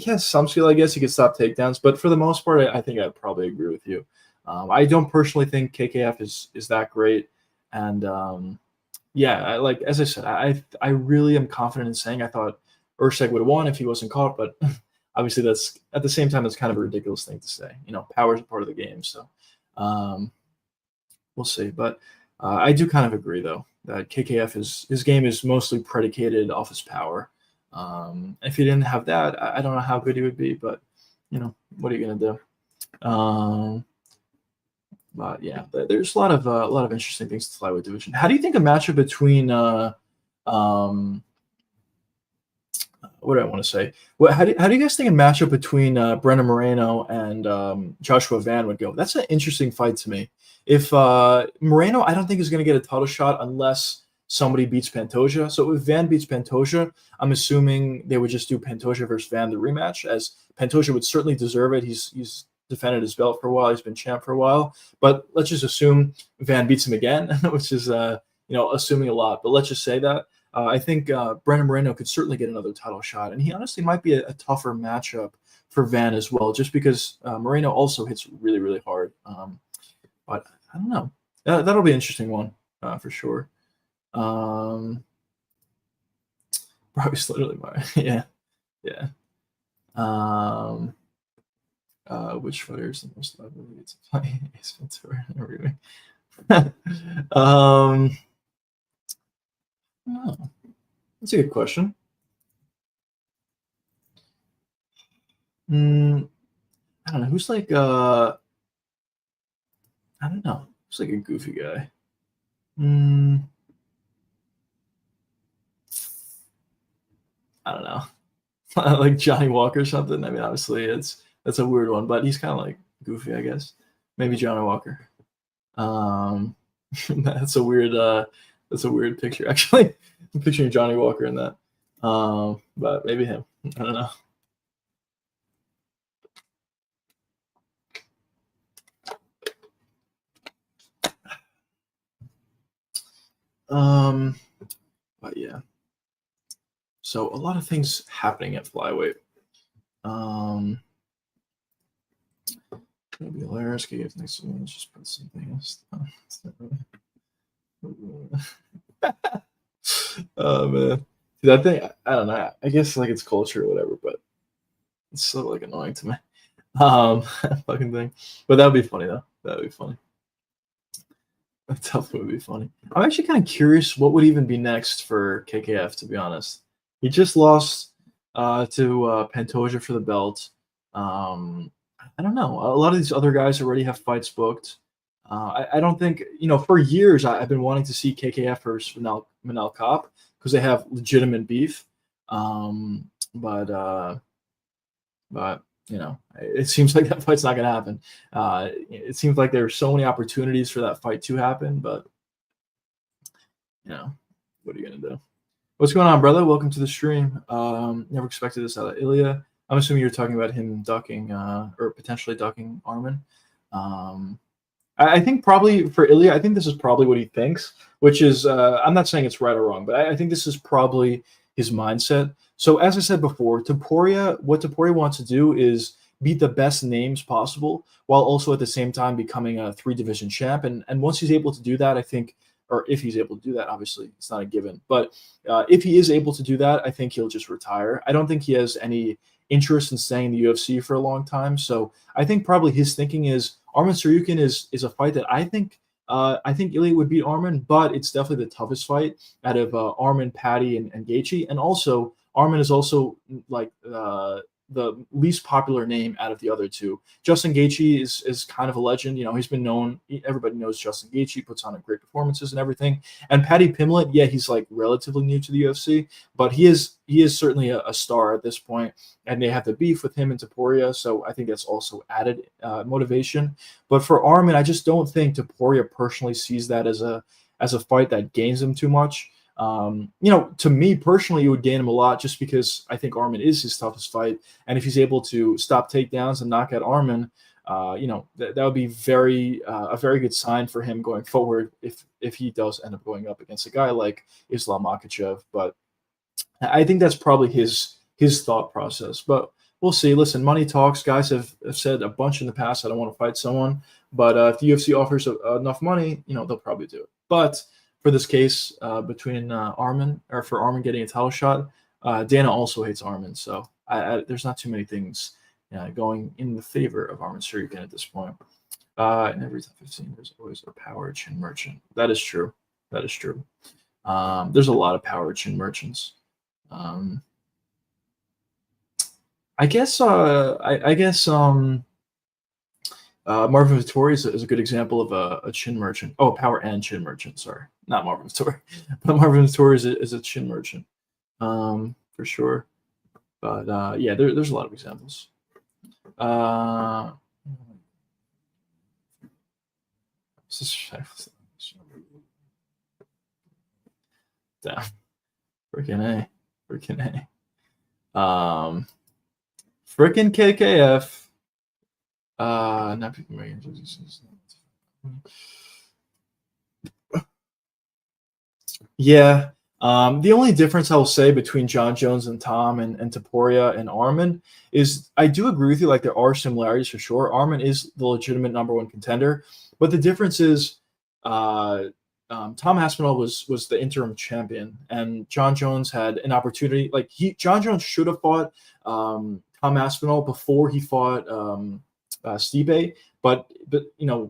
S1: has some skill. I guess he could stop takedowns, but for the most part, I think I'd probably agree with you. I don't personally think KKF is that great, and as I said, I really am confident in saying I thought Urseg would have won if he wasn't caught, but obviously that's at the same time that's kind of a ridiculous thing to say. Power is a part of the game, so we'll see. But I do kind of agree though that KKF his game is mostly predicated off his power. If he didn't have that, I don't know how good he would be, but what are you gonna do? But yeah, there's a lot of interesting things to the flyweight division. How do you think a matchup between what do I want to say? How do you guys think a matchup between Brandon Moreno and Joshua Van would go? That's an interesting fight to me. If Moreno, I don't think is going to get a title shot unless somebody beats Pantoja. So if Van beats Pantoja, I'm assuming they would just do Pantoja versus Van the rematch, as Pantoja would certainly deserve it. He's defended his belt for a while. He's been champ for a while. But let's just assume Van beats him again, which is assuming a lot. But let's just say that. I think Brandon Moreno could certainly get another title shot, and he honestly might be a tougher matchup for Van as well, just because Moreno also hits really, really hard. But I don't know. That'll be an interesting one for sure. Probably literally my yeah. Which fighter is the most likely to play Ace Ventura in a remake? Oh, that's a good question. I don't know who's like I don't know. Who's like a goofy guy? I don't know. Like Johnny Walker or something. I mean, obviously that's a weird one, but he's kind of like goofy, I guess. Maybe Johnny Walker. That's a weird picture actually. I'm picturing Johnny Walker in that. But maybe him. I don't know. But yeah. So a lot of things happening at flyweight. Maybe hilarious. Give next one. Let's just put something else. Oh man, dude, I think I don't know. I guess like it's culture or whatever, but it's so like annoying to me. Fucking thing. But that would be funny though. That would be funny. That definitely would be funny. I'm actually kind of curious what would even be next for KKF. To be honest, he just lost to Pantoja for the belt. I don't know. A lot of these other guys already have fights booked. I don't think, for years I've been wanting to see KKF versus Manel Kopp because they have legitimate beef. But it seems like that fight's not going to happen. It seems like there are so many opportunities for that fight to happen, but what are you going to do? What's going on, brother? Welcome to the stream. Never expected this out of Ilia. I'm assuming you're talking about him ducking or potentially ducking Armin. I think probably for Ilia, I think this is probably what he thinks, which is I'm not saying it's right or wrong, but I think this is probably his mindset. So as I said before, what Topuria wants to do is beat the best names possible while also at the same time becoming a 3-division champ. And once he's able to do that, I think, or if he's able to do that, obviously it's not a given, but if he is able to do that, I think he'll just retire. I don't think he has any interest in staying in the UFC for a long time. So I think probably his thinking is Armin Tsarukyan is a fight that I think Ilia would beat Armin, but it's definitely the toughest fight out of Armin, Paddy, and Gaethje. And also Armin is also like the least popular name out of the other two. Justin Gaethje is kind of a legend. He's been known. Everybody knows Justin Gaethje, puts on great performances and everything. And Paddy Pimblett, yeah, he's like relatively new to the UFC, but he is certainly a star at this point. And they have the beef with him and Topuria, so I think that's also added motivation. But for Armin, I just don't think Topuria personally sees that as a fight that gains him too much. To me personally, it would gain him a lot just because I think Armin is his toughest fight. And if he's able to stop takedowns and knock out Armin, that would be a very good sign for him going forward if he does end up going up against a guy like Islam Makhachev. But I think that's probably his thought process. But we'll see. Listen, money talks. Guys have said a bunch in the past I don't want to fight someone. But if the UFC offers enough money, they'll probably do it. But for this case, between Armin getting a title shot, Dana also hates Armin. So there's not too many things going in the favor of Armin Tsarukyan at this point. In every top 15, there's always a power chin merchant. That is true. There's a lot of power chin merchants. I guess Marvin Vettori is a good example of a chin merchant. Oh, power and chin merchant. Sorry, not Marvin Vettori, but Marvin Vettori is a chin merchant, for sure. But yeah, there's a lot of examples. Damn, freaking A. Freaking KKF. Not people making yeah. The only difference I will say between John Jones and Tom and Topuria and Armin is I do agree with you. Like there are similarities for sure. Armin is the legitimate #1 contender, But the difference is, uh, Tom Aspinall was the interim champion, and John Jones had an opportunity. Like John Jones should have fought Tom Aspinall before he fought Stipe. But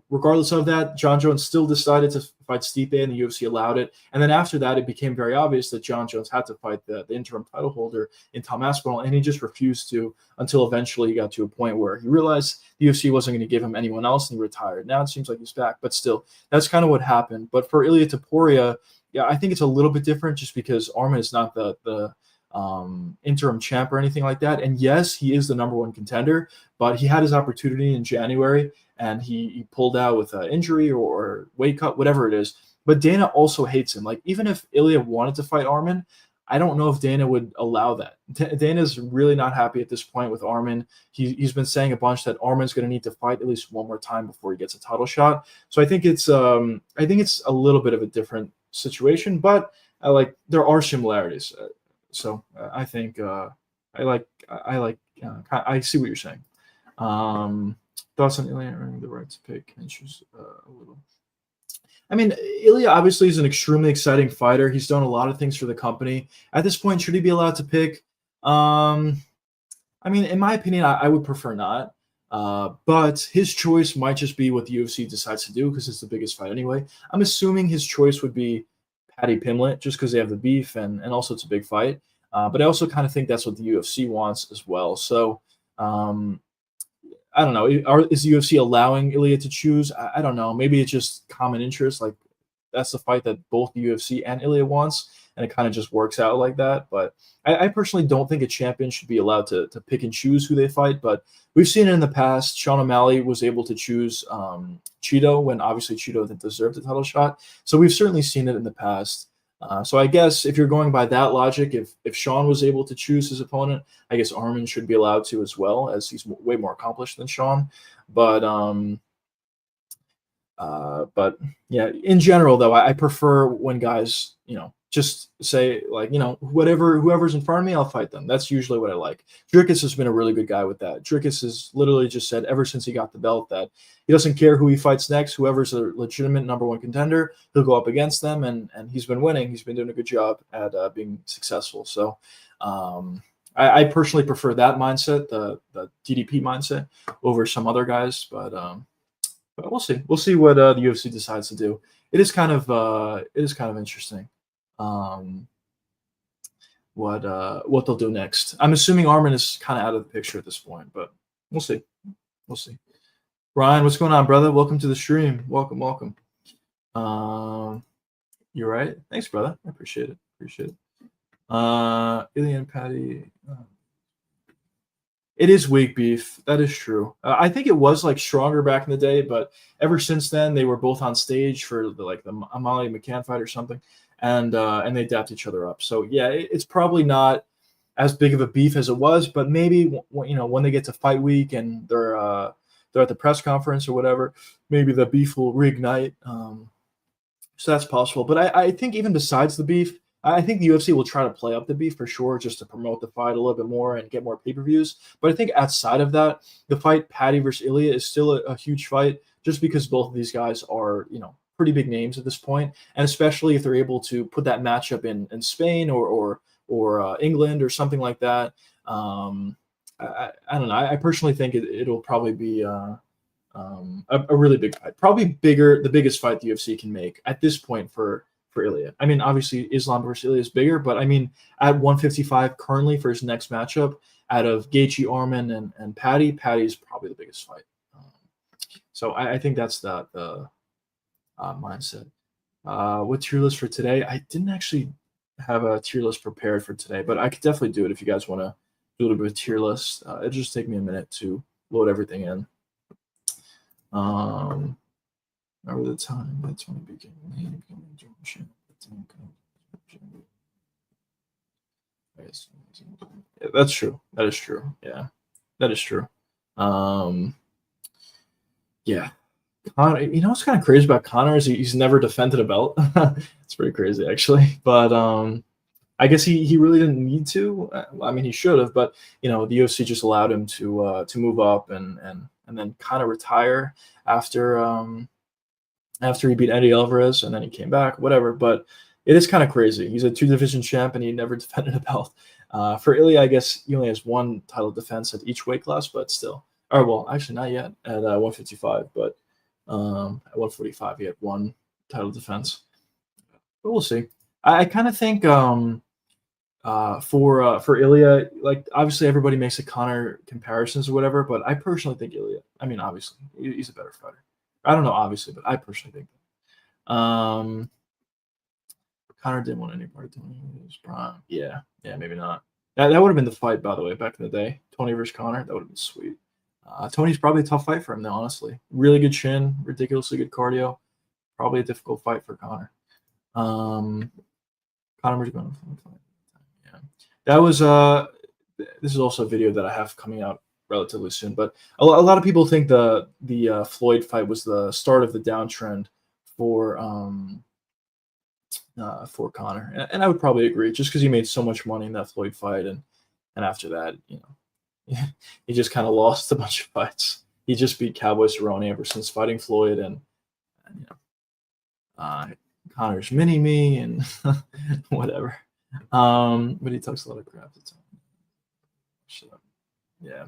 S1: regardless of that, John Jones still decided to fight Stipe, and the UFC allowed it. And then after that, it became very obvious that John Jones had to fight the interim title holder in Tom Aspinall, and he just refused to until eventually he got to a point where he realized the UFC wasn't going to give him anyone else, and he retired. Now it seems like he's back, but still, that's kind of what happened. But for Ilia Topuria, yeah, I think it's a little bit different just because Arman is not the interim champ or anything like that. And yes, he is the number one contender, but he had his opportunity in January and he pulled out with an injury or weight cut, whatever it is. But Dana also hates him. Like, even if Ilia wanted to fight Arman, I don't know if Dana would allow that. Dana's really not happy at this point with Arman. He's been saying a bunch that Arman's going to need to fight at least one more time before he gets a title shot. So I think it's a little bit of a different situation, but there are similarities. I think I see what you're saying. Thoughts on Ilia earning the right to pick and choose a little. I mean, Ilia obviously is an extremely exciting fighter. He's done a lot of things for the company. At this point, should he be allowed to pick? I mean, in my opinion, I would prefer not. But his choice might just be what the UFC decides to do because it's the biggest fight anyway. I'm assuming his choice would be Paddy Pimblett just because they have the beef and also it's a big fight. But I also kind of think that's what the UFC wants as well. So I don't know. Is the UFC allowing Ilia to choose? I don't know. Maybe it's just common interest. Like, that's the fight that both the UFC and Ilia wants, and it kind of just works out like that. But I personally don't think a champion should be allowed to pick and choose who they fight. But we've seen it in the past. Sean O'Malley was able to choose Cheeto when obviously Cheeto didn't deserve the title shot. So we've certainly seen it in the past. So I guess if you're going by that logic, if Sean was able to choose his opponent, I guess Arman should be allowed to as well, as he's way more accomplished than Sean. But yeah, in general though, I prefer when guys, just say like, whoever's in front of me, I'll fight them. That's usually what I like. Dricus has been a really good guy with that. Dricus has literally just said ever since he got the belt that he doesn't care who he fights next. Whoever's a legitimate number one contender, he'll go up against them, and he's been winning. He's been doing a good job at being successful. So I personally prefer that mindset, the DDP mindset, over some other guys. But we'll see. We'll see what the UFC decides to do. It is kind of interesting. What they'll do next. I'm assuming Arman is kind of out of the picture at this point, but we'll see. We'll see. Ryan, what's going on, brother? Welcome to the stream. Welcome. You're right. Thanks, brother. I appreciate it. Ilia and Paddy. It is weak beef. That is true. I think it was like stronger back in the day, but ever since then, they were both on stage for the Amalia McCann fight or something, and they dapped each other up. So yeah, it's probably not as big of a beef as it was, but maybe when they get to fight week and they're at the press conference or whatever, maybe the beef will reignite. So that's possible. But I think even besides the beef, I think the UFC will try to play up the beef for sure, just to promote the fight a little bit more and get more pay-per-views. But I think outside of that, the fight Paddy versus Ilia is still a huge fight, just because both of these guys are, pretty big names at this point, and especially if they're able to put that matchup in Spain or England or something like that. I don't know. I personally think it'll probably be a really big fight, probably the biggest fight the UFC can make at this point for Ilia. I mean, obviously Islam versus Ilia is bigger, but I mean, at 155 currently for his next matchup, out of Gaethje, Arman, and Paddy is probably the biggest fight. So I think that's the mindset. What tier list for today? I didn't actually have a tier list prepared for today, but I could definitely do it if you guys want to do a little bit of tier list. It'll just take me a minute to load everything in. Over the time, that's when it became yeah, that's true. That is true. Yeah, that is true. Yeah. Conor, what's kind of crazy about Conor is he's never defended a belt. It's pretty crazy, actually. But I guess he really didn't need to. I mean, he should have, but the UFC just allowed him to move up and then kind of retire after after he beat Eddie Alvarez, and then he came back, whatever. But it is kind of crazy. He's a two-division champ, and he never defended a belt. For Ilia, I guess he only has one title defense at each weight class, but still. Or well, actually not yet at 155, but at 145 he had one title defense. But we'll see. I kind of think for Ilia, like obviously everybody makes a Connor comparisons or whatever, but I personally think Ilia. I mean, obviously he's a better fighter. I don't know, obviously, but I personally think that. Connor didn't want any part of Tony's prime. Yeah, maybe not. That would have been the fight, by the way, back in the day. Tony versus Connor. That would have been sweet. Tony's probably a tough fight for him, though, honestly. Really good chin, ridiculously good cardio. Probably a difficult fight for Connor. Connor was going to fight. Yeah. That was this is also a video that I have coming out relatively soon, but a lot of people think the Floyd fight was the start of the downtrend for Connor, and I would probably agree, just because he made so much money in that Floyd fight, and after that, he just kind of lost a bunch of fights. He just beat Cowboy Cerrone ever since fighting Floyd, and Connor's mini me and whatever. But he talks a lot of crap. So, yeah.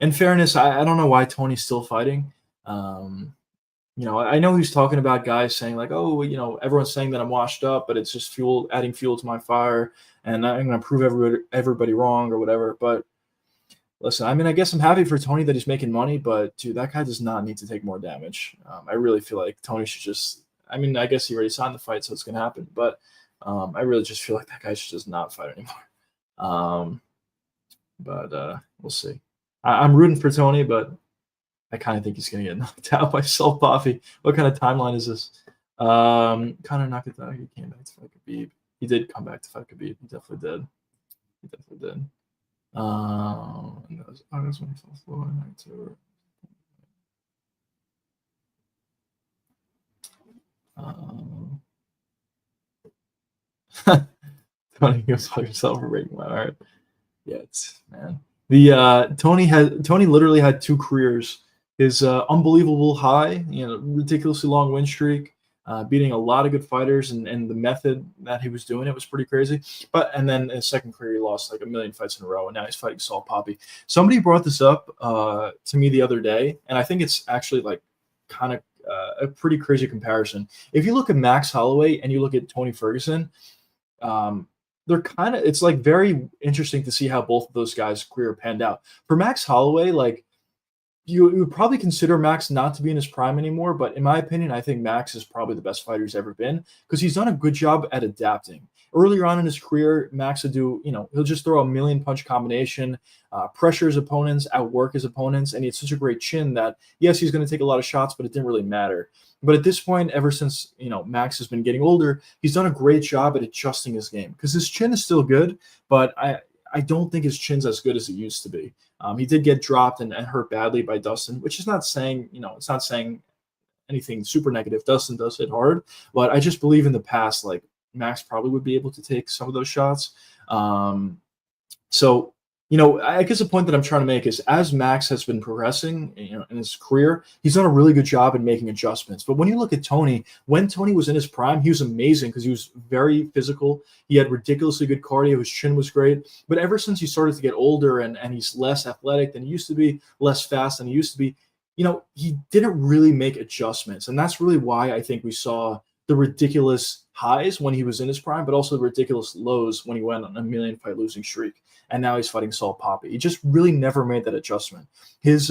S1: In fairness, I don't know why Tony's still fighting. I know he's talking about guys saying like, oh, everyone's saying that I'm washed up, but it's just adding fuel to my fire, and I'm going to prove everybody wrong or whatever. But listen, I mean, I guess I'm happy for Tony that he's making money, but dude, that guy does not need to take more damage. I really feel like Tony should just. I mean, I guess he already signed the fight, so it's going to happen. But I really just feel like that guy should just not fight anymore. But we'll see. I'm rooting for Tony, but I kind of think he's going to get knocked out by Salt Poffy. What kind of timeline is this? Conor Nakataki came back to fight Khabib. He did come back to fight Khabib. He definitely did. And that was August when he fell Floyd. Tony goes fuck himself for breaking my heart. Yeah, man. Tony literally had two careers. His unbelievable high, ridiculously long win streak, beating a lot of good fighters, and the method that he was doing it was pretty crazy. And then his second career, he lost like a million fights in a row, and now he's fighting Salt Poppy. Somebody brought this up to me the other day, and I think it's actually like kind of a pretty crazy comparison. If you look at Max Holloway and you look at Tony Ferguson, they're kind of, it's like very interesting to see how both of those guys' career panned out. For Max Holloway, like you would probably consider Max not to be in his prime anymore, but in my opinion, I think Max is probably the best fighter he's ever been, because he's done a good job at adapting. Earlier on in his career, Max would do, he'll just throw a million punch combination, pressure his opponents, outwork his opponents, and he had such a great chin that, yes, he's going to take a lot of shots, but it didn't really matter. But at this point, ever since, Max has been getting older, he's done a great job at adjusting his game, because his chin is still good, but I don't think his chin's as good as it used to be. He did get dropped and hurt badly by Dustin, which is not saying, it's not saying anything super negative. Dustin does hit hard, but I just believe in the past, like, Max probably would be able to take some of those shots. So, I guess the point that I'm trying to make is, as Max has been progressing, in his career, he's done a really good job in making adjustments. But when you look at Tony, when Tony was in his prime, he was amazing because he was very physical. He had ridiculously good cardio. His chin was great. But ever since he started to get older and he's less athletic than he used to be, less fast than he used to be, he didn't really make adjustments. And that's really why I think we saw the ridiculous highs when he was in his prime, but also the ridiculous lows when he went on a million fight losing streak. And now he's fighting Salt Poppy. He just really never made that adjustment. His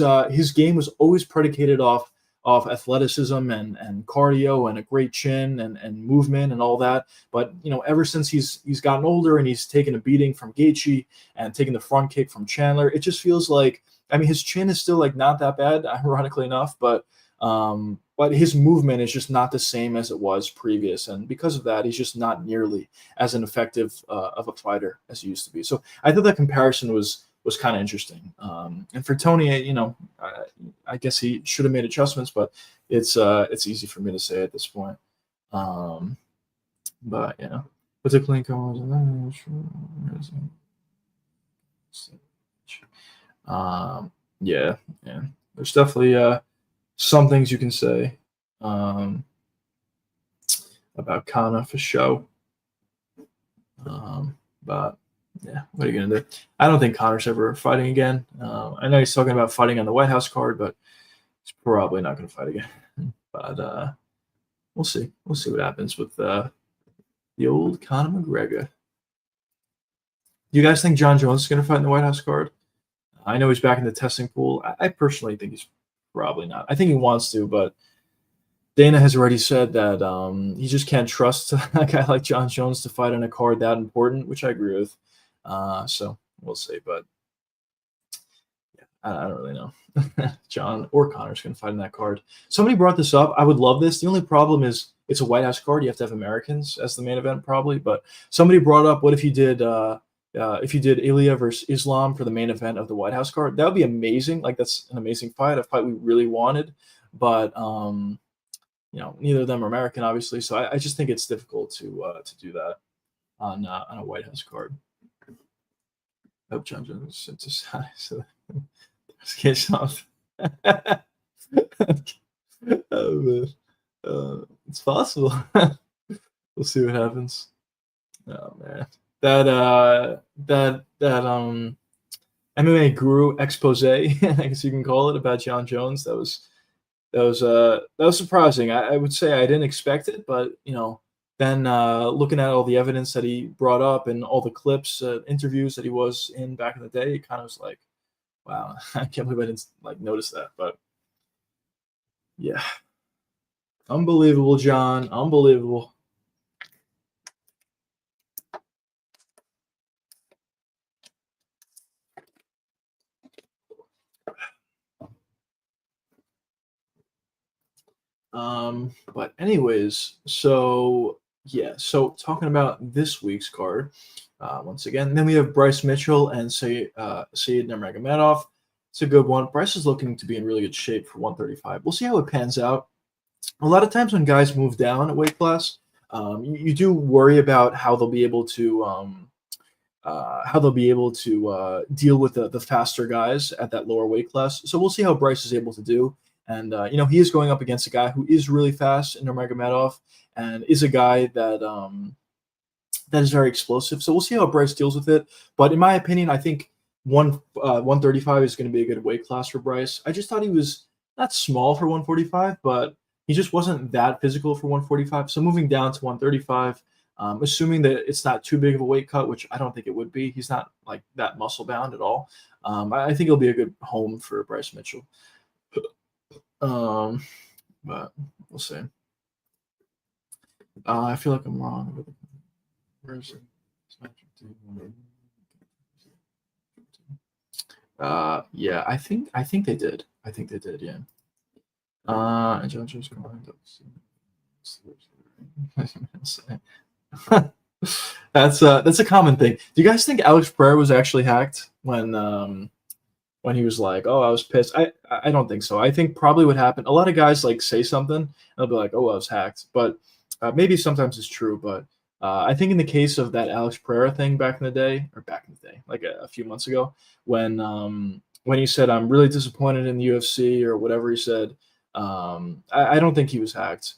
S1: game was always predicated off athleticism and cardio and a great chin and movement and all that. But ever since he's gotten older and he's taken a beating from Gaethje and taken the front kick from Chandler, it just feels like, I mean, his chin is still like not that bad, ironically enough, but his movement is just not the same as it was previous. And because of that, he's just not nearly as an effective of a fighter as he used to be. So I thought that comparison was kind of interesting. And for Tony, I guess he should have made adjustments, but it's easy for me to say at this point. But yeah, particularly yeah. There's definitely some things you can say. um, about Conor for show. But yeah, what are you gonna do? I don't think Conor's ever fighting again. I know he's talking about fighting on the White House card, but he's probably not going to fight again. But we'll see. We'll see what happens with the old Conor McGregor. Do you guys think John Jones is going to fight in the White House card? I know he's back in the testing pool. I personally think he's probably not. I think he wants to, but Dana has already said that he just can't trust a guy like John Jones to fight on a card that important, which I agree with. So we'll see. But yeah, I don't really know. John or Conor's going to fight in that card. Somebody brought this up. I would love this. The only problem is it's a White House card. You have to have Americans as the main event probably. But somebody brought up, what if you did Ilia versus Islam for the main event of the White House card? That would be amazing. Like, that's an amazing fight, a fight we really wanted. But neither of them are American, obviously. So I just think it's difficult to do that on a White House card. I hope John Jones synthesized. So get off. Oh man, it's possible. We'll see what happens. Oh man, that MMA guru expose, I guess you can call it, about John Jones. That was surprising. I would say I didn't expect it, but then looking at all the evidence that he brought up and all the clips, interviews that he was in back in the day, it kind of was like, wow, I can't believe I didn't notice that. But yeah, unbelievable, John, unbelievable. But anyways, so yeah, so talking about this week's card, once again, then we have Bryce Mitchell and Saeed Nurmagomedov. It's a good one. Bryce is looking to be in really good shape for 135. We'll see how it pans out. A lot of times when guys move down a weight class, you do worry about how they'll be able to deal with the faster guys at that lower weight class. So we'll see how Bryce is able to do. And he is going up against a guy who is really fast in Nurmagomedov, and is a guy that is very explosive. So we'll see how Bryce deals with it. But in my opinion, I think 135 is going to be a good weight class for Bryce. I just thought he was not small for 145, but he just wasn't that physical for 145. So moving down to 135, assuming that it's not too big of a weight cut, which I don't think it would be. He's not like that muscle bound at all. I think it'll be a good home for Bryce Mitchell. But we'll see. I feel like I'm wrong. Where is it? Yeah, I think they did. I think they did. Yeah. And John Jones going that's a common thing. Do you guys think Alex Pereira was actually hacked when he was like, "Oh, I was pissed"? I don't think so. I think probably what happened, a lot of guys like say something and they'll be like, "Oh, I was hacked," but maybe sometimes it's true. But I think in the case of that Alex Pereira thing back in the day, like a few months ago, when he said, "I'm really disappointed in the UFC" or whatever he said, I don't think he was hacked.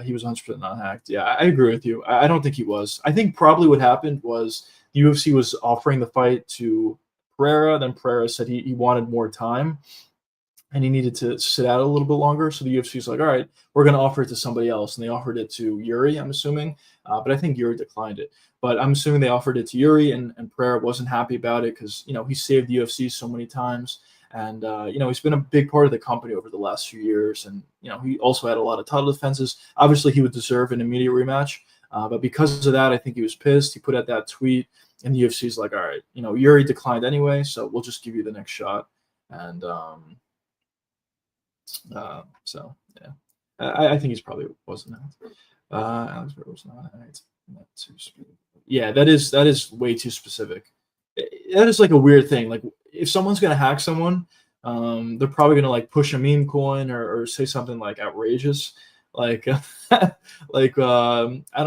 S1: He was 100% not hacked. Yeah, I agree with you. I don't think he was. I think probably what happened was the UFC was offering the fight to Pereira. Then Pereira said he wanted more time and he needed to sit out a little bit longer. So the UFC is like, all right, we're going to offer it to somebody else. And they offered it to Yuri, I'm assuming. But I think Yuri declined it. But I'm assuming they offered it to Yuri, and Pereira wasn't happy about it because, he saved the UFC so many times. And, he's been a big part of the company over the last few years. And, he also had a lot of title defenses. Obviously, he would deserve an immediate rematch. But because of that, I think he was pissed. He put out that tweet. And the UFC is like, all right, Yuri declined anyway, so we'll just give you the next shot. And so, yeah, I think he's probably wasn't out. Alex Pereira was not out. Not too specific. Yeah, that is way too specific. That is like a weird thing. Like, if someone's gonna hack someone, they're probably gonna like push a meme coin or say something like outrageous, like I don't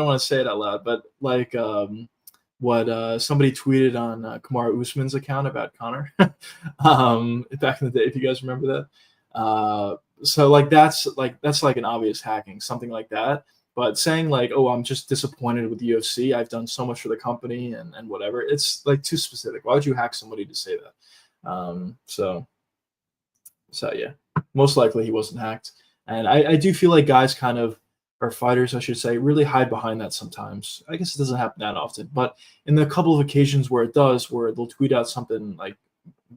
S1: want to say it out loud, but like what somebody tweeted on Kamaru Usman's account about Conor back in the day, if you guys remember that. So that's like an obvious hacking, something like that. But saying like, oh, I'm just disappointed with the UFC. I've done so much for the company and whatever. It's like too specific. Why would you hack somebody to say that? So yeah, most likely he wasn't hacked. And I do feel like guys kind of, or fighters, I should say, really hide behind that sometimes. I guess it doesn't happen that often, but in the couple of occasions where it does, where they'll tweet out something like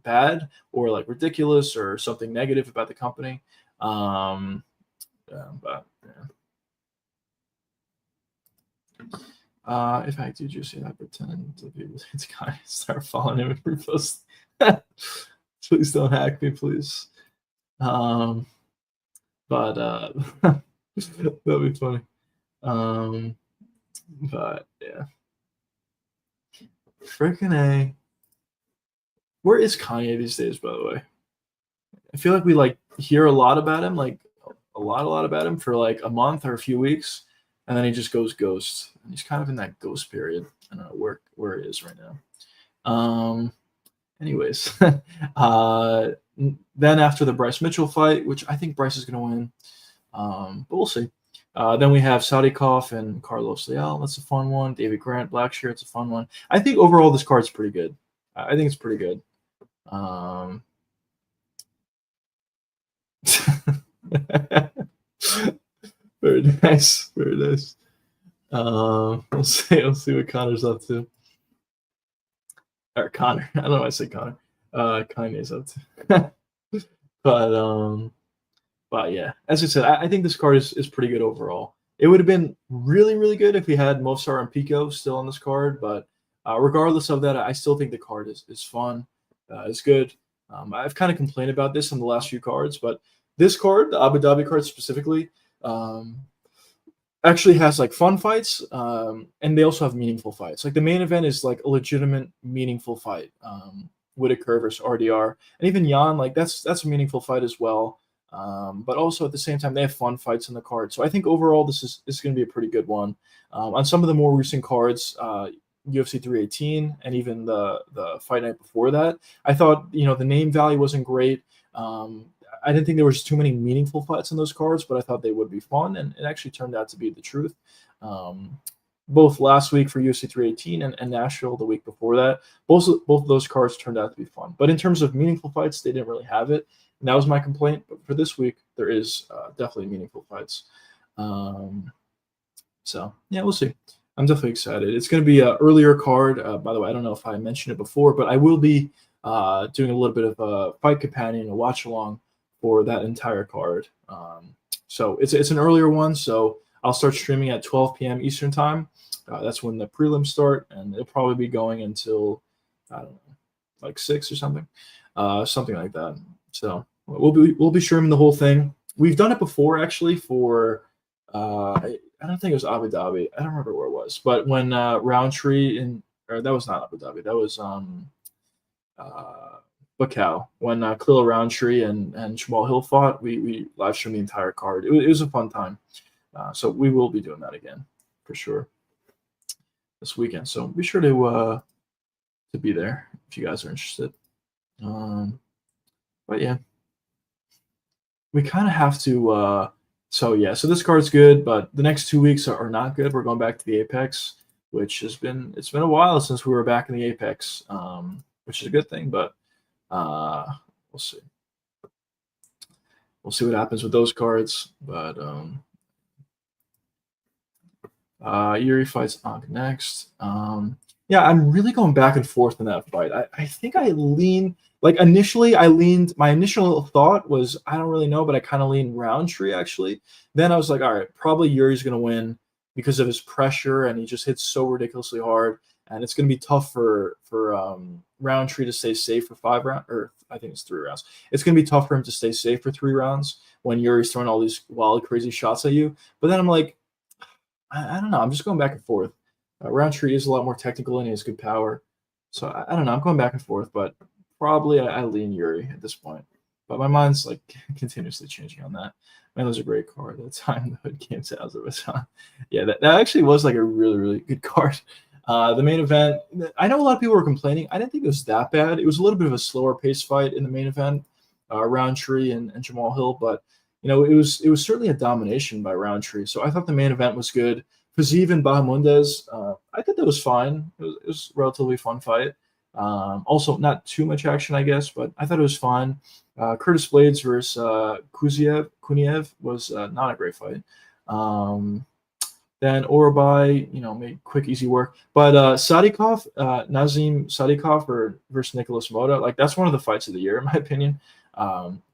S1: bad or like ridiculous or something negative about the company. But yeah. If I do just see that, pretend to be this guy, start following him and repost. Please don't hack me, please. But that'd be funny. But yeah, freaking A. Where is Kanye these days, by the way? I feel like we like hear a lot about him, like a lot about him for like a month or a few weeks, and then he just goes ghost. And he's kind of in that ghost period. I don't know where he is right now. Anyways, then after the Bryce Mitchell fight, which I think Bryce is going to win, but we'll see. Then we have Sadikov and Carlos Leal. That's a fun one. David Grant, Blackshear. It's a fun one. I think overall this card's pretty good. I think it's pretty good. Very nice. Very nice. We'll see what Connor's up to. Or Connor. I don't know why I say Connor. Kanye's up to. But yeah, as I said, I think this card is pretty good overall. It would have been really, really good if we had Mosar and Pico still on this card, but regardless of that, I still think the card is fun. It's good. I've kind of complained about this on the last few cards, but this card, the Abu Dhabi card specifically, actually has like fun fights, and they also have meaningful fights. Like the main event is like a legitimate, meaningful fight. Whitaker versus RDR, and even Jan, like that's a meaningful fight as well. But also at the same time, they have fun fights in the card. So I think overall, this is going to be a pretty good one. On some of the more recent cards, UFC 318 and even the fight night before that, I thought the name value wasn't great. I didn't think there was too many meaningful fights in those cards, but I thought they would be fun, and it actually turned out to be the truth. Both last week for UFC 318 and Nashville the week before that, both of those cards turned out to be fun. But in terms of meaningful fights, they didn't really have it. And that was my complaint. But for this week, there is definitely meaningful fights. So, yeah, we'll see. I'm definitely excited. It's going to be an earlier card. By the way, I don't know if I mentioned it before, but I will be doing a little bit of a fight companion, a watch along for that entire card. So it's an earlier one. So I'll start streaming at 12 p.m. Eastern time. That's when the prelims start, and it'll probably be going until, I don't know, like 6 or something like that. So we'll be streaming the whole thing. We've done it before actually for I don't think it was Abu Dhabi. I don't remember where it was, but when Roundtree or that was not Abu Dhabi. That was Macau, when Khalil Roundtree and Jamal Hill fought. We live streamed the entire card. It was a fun time. So we will be doing that again for sure this weekend. So be sure to be there if you guys are interested. But yeah, we kind of have to. So this card's good, but the next 2 weeks are not good. We're going back to the Apex, which it's been a while since we were back in the Apex, which is a good thing. But we'll see. We'll see what happens with those cards. But Yuri fights Ankh next. Yeah, I'm really going back and forth in that fight. I think I lean, like initially my initial thought was, I don't really know, but I kind of leaned Roundtree actually. Then I was like, all right, probably Yuri's going to win because of his pressure, and he just hits so ridiculously hard. And it's going to be tough for Roundtree to stay safe for 5 rounds, or I think it's 3 rounds. It's going to be tough for him to stay safe for 3 rounds when Yuri's throwing all these wild, crazy shots at you. But then I'm like, I don't know. I'm just going back and forth. Roundtree is a lot more technical and he has good power. So I don't know. I'm going back and forth, but probably I lean Yuri at this point. But my mind's like continuously changing on that. Man, that was a great card at the time. The Hood came to Azerbaijan. Yeah, that actually was like a really, really good card. The main event, I know a lot of people were complaining. I didn't think it was that bad. It was a little bit of a slower pace fight in the main event, Roundtree and Jamal Hill, but it was certainly a domination by Roundtree. So I thought the main event was good. Fiziev and Bahamundes, I thought that was fine. It was a relatively fun fight. Also, not too much action, I guess, but I thought it was fine. Curtis Blades versus Kuniev was not a great fight. Um, then Orabai, made quick, easy work. But Nazim Sadikov versus Nicholas Moda, like that's one of the fights of the year, in my opinion.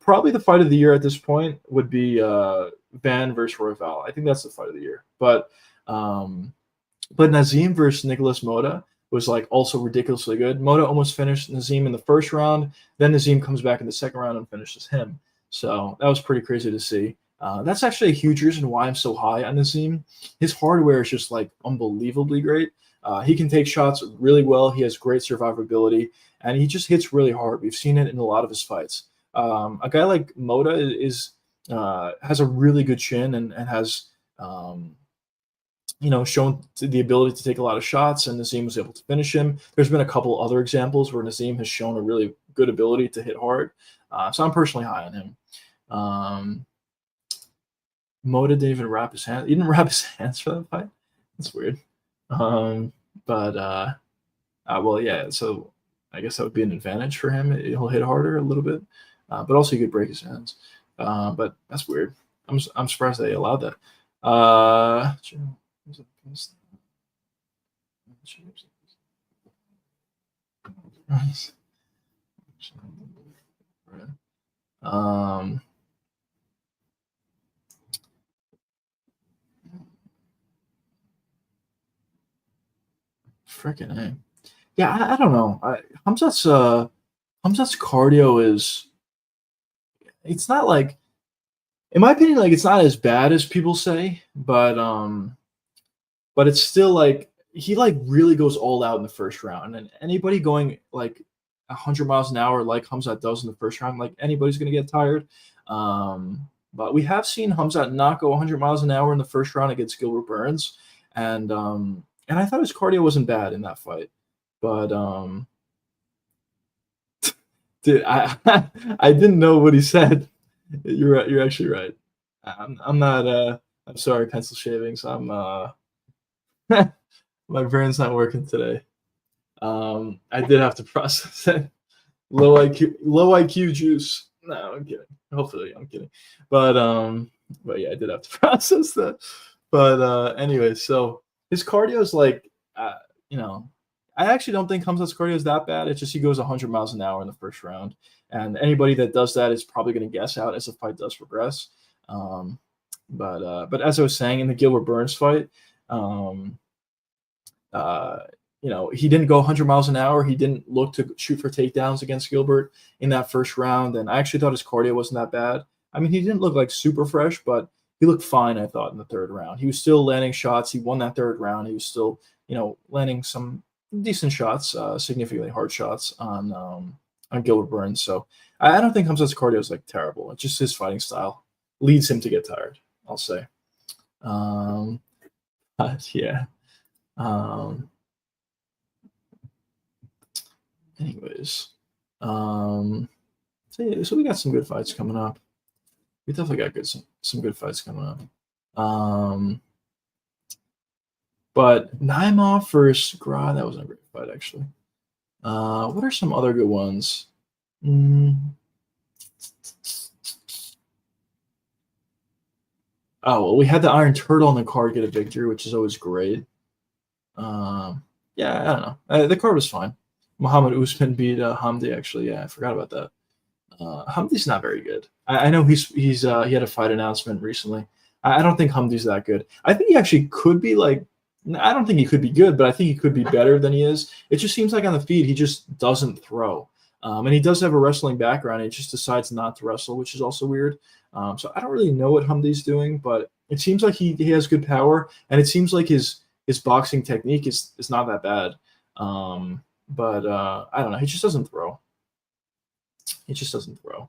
S1: Probably the fight of the year at this point would be Van versus Royval. I think that's the fight of the year. But Nazim versus Nicholas Moda was like also ridiculously good. Moda almost finished Nazim in the first round. Then Nazim comes back in the second round and finishes him. So that was pretty crazy to see. That's actually a huge reason why I'm so high on Nazim. His hardware is just like unbelievably great. He can take shots really well. He has great survivability, and he just hits really hard. We've seen it in a lot of his fights. A guy like Moda has a really good chin and has shown the ability to take a lot of shots, and Nazim was able to finish him. There's been a couple other examples where Nazim has shown a really good ability to hit hard. So I'm personally high on him. Moda didn't even wrap his hands. He didn't wrap his hands for that fight. That's weird. Well, yeah. So I guess that would be an advantage for him. He'll hit harder a little bit, but also he could break his hands. But that's weird. I'm surprised they allowed that. Freaking A. Yeah, I don't know. Hamzat's cardio is, it's not like, in my opinion, like it's not as bad as people say, but it's still like he like really goes all out in the first round, and anybody going like 100 miles an hour like Hamzat does in the first round, like anybody's gonna get tired. But we have seen Hamzat not go 100 miles an hour in the first round against Gilbert Burns, and I thought his cardio wasn't bad in that fight, but dude, I I didn't know what he said. You're right. You're actually right. I'm not. I'm sorry, pencil shavings. My brain's not working today. I did have to process it. Low IQ juice. No, I'm kidding. Hopefully, I'm kidding. But yeah, I did have to process that. But anyway, so his cardio is like, I actually don't think Hamzat's cardio is that bad. It's just he goes 100 miles an hour in the first round, and anybody that does that is probably going to guess out as the fight does progress. But as I was saying in the Gilbert Burns fight, he didn't go 100 miles an hour. He didn't look to shoot for takedowns against Gilbert in that first round, and I actually thought his cardio wasn't that bad. I mean, he didn't look like super fresh, but he looked fine, I thought, in the third round. He was still landing shots. He won that third round. He was still, landing some decent shots, significantly hard shots on Gilbert Burns. So I don't think Hamzat's cardio is like terrible. It's just his fighting style leads him to get tired, I'll say. But yeah. Anyways, so we got some good fights coming up. We definitely got some good fights coming up. But Naimov versus Gra, that wasn't a great fight actually. What are some other good ones? Oh, well, we had the Iron Turtle on the card get a victory, which is always great. Yeah, I don't know. The card was fine. Muhammad Usman beat Hamdi, actually. Yeah, I forgot about that. Hamdi's not very good. I know he had a fight announcement recently. I don't think Hamdi's that good. I think he actually could be like, I don't think he could be good, but I think he could be better than he is. It just seems like on the feed, he just doesn't throw. And he does have a wrestling background. He just decides not to wrestle, which is also weird. So I don't really know what Hamdi's doing, but it seems like he has good power, and it seems like his boxing technique is not that bad. But I don't know. He just doesn't throw. He just doesn't throw.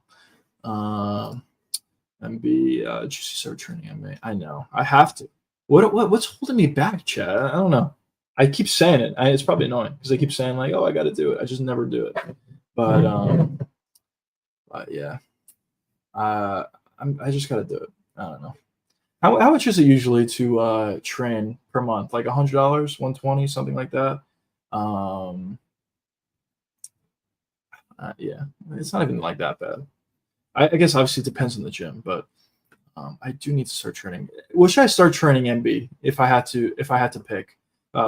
S1: MB, Juicy start training MMA. I know. I have to. What's holding me back, Chad? I don't know. I keep saying it. It's probably annoying because I keep saying like, oh, I got to do it. I just never do it. But yeah. I just gotta do it. I don't know. How much is it usually to train per month? Like $100, 120, something like that. Um, yeah, it's not even like that bad. I guess obviously it depends on the gym, but I do need to start training. Well, should I start training MB if I had to? If I had to pick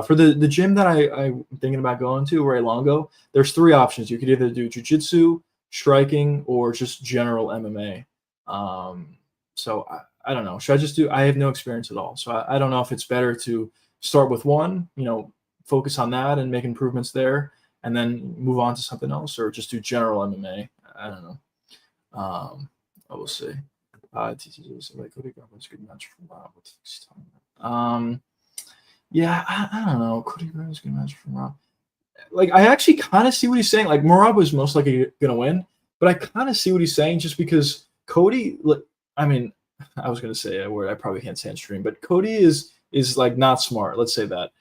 S1: for the gym that I'm thinking about going to, Ray Longo, there's three options. You could either do jujitsu, striking, or just general MMA. So I don't know. Should I just do? I have no experience at all, so I don't know if it's better to start with one, focus on that and make improvements there, and then move on to something else, or just do general MMA. I don't know. I will see. TTJ like Cody Garbran's a good match for Rob. What the fuck's he talking about? Yeah, I don't know. Cody Garbran's a good match for Rob. Like, I actually kind of see what he's saying. Like, Merab was most likely gonna win, but I kind of see what he's saying just because Cody. I mean, I was gonna say a word I probably can't say on stream, but Cody is like not smart. Let's say that.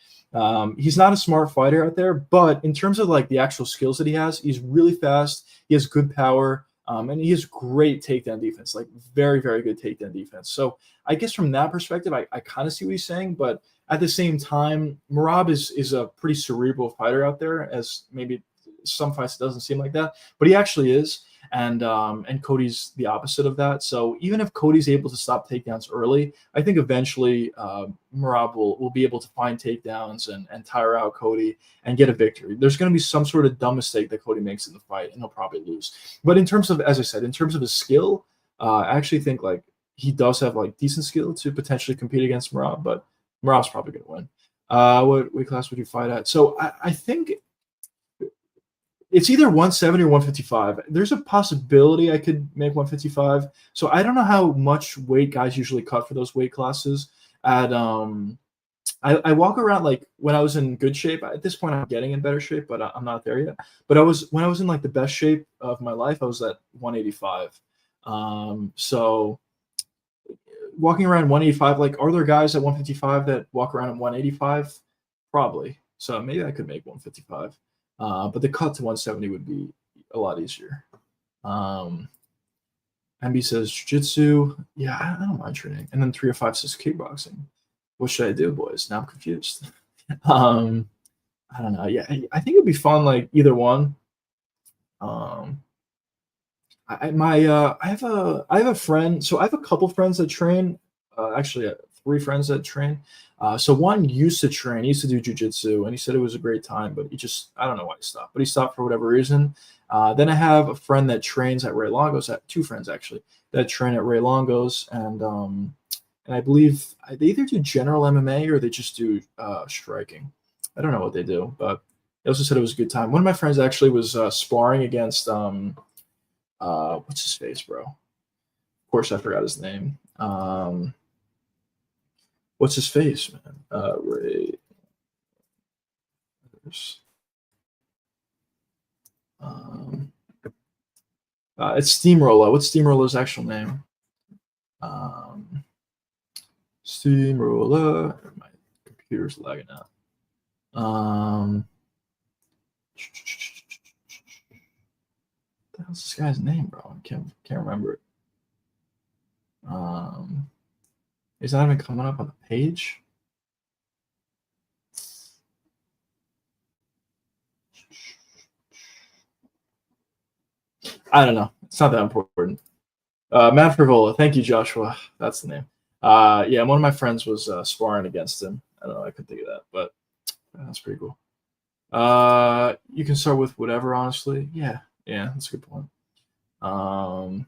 S1: He's not a smart fighter out there, but in terms of like the actual skills that he has, he's really fast. He has good power. And he has great takedown defense, like very, very good takedown defense. So I guess from that perspective, I kind of see what he's saying. But at the same time, Merab is a pretty cerebral fighter out there, as maybe some fights it doesn't seem like that, but he actually is. And Cody's the opposite of that. So even if Cody's able to stop takedowns early, I think eventually Merab will be able to find takedowns and tire out Cody and get a victory. There's going to be some sort of dumb mistake that Cody makes in the fight, and he'll probably lose. But in terms of, as I said, in terms of his skill, I actually think like he does have like decent skill to potentially compete against Merab, but Merab's probably going to win. What weight class would you fight at? So I think it's either 170 or 155. There's a possibility I could make 155. So I don't know how much weight guys usually cut for those weight classes. I walk around like when I was in good shape. At this point, I'm getting in better shape, but I'm not there yet. But when I was in like the best shape of my life, I was at 185. So walking around 185, like are there guys at 155 that walk around at 185? Probably. So maybe I could make 155. But the cut to 170 would be a lot easier. MB says jiu-jitsu. Yeah, I don't mind training. And then 305 says kickboxing. What should I do, boys? Now I'm confused. I don't know. Yeah, I think it'd be fun, like either one. I have a friend. So I have a couple friends that train. Actually, 3 friends that train. So one used to train, he used to do jujitsu, and he said it was a great time, but I don't know why he stopped, but he stopped for whatever reason. Then I have a friend that trains at Ray Longo's, 2 friends actually, that train at Ray Longo's, and I believe they either do general MMA or they just do striking. I don't know what they do, but he also said it was a good time. One of my friends actually was sparring against, what's his face, bro? Of course, I forgot his name. What's his face, man? Ray. It's Steamroller. What's Steamroller's actual name? Steamroller. My computer's lagging out. What the hell's this guy's name, bro? I can't remember it. Is that even coming up on the page? I don't know. It's not that important. Matt Frivola. Thank you, Joshua. That's the name. Yeah, one of my friends was sparring against him. I don't know. I couldn't think of that, but that's pretty cool. You can start with whatever, honestly. Yeah, that's a good point. Yeah.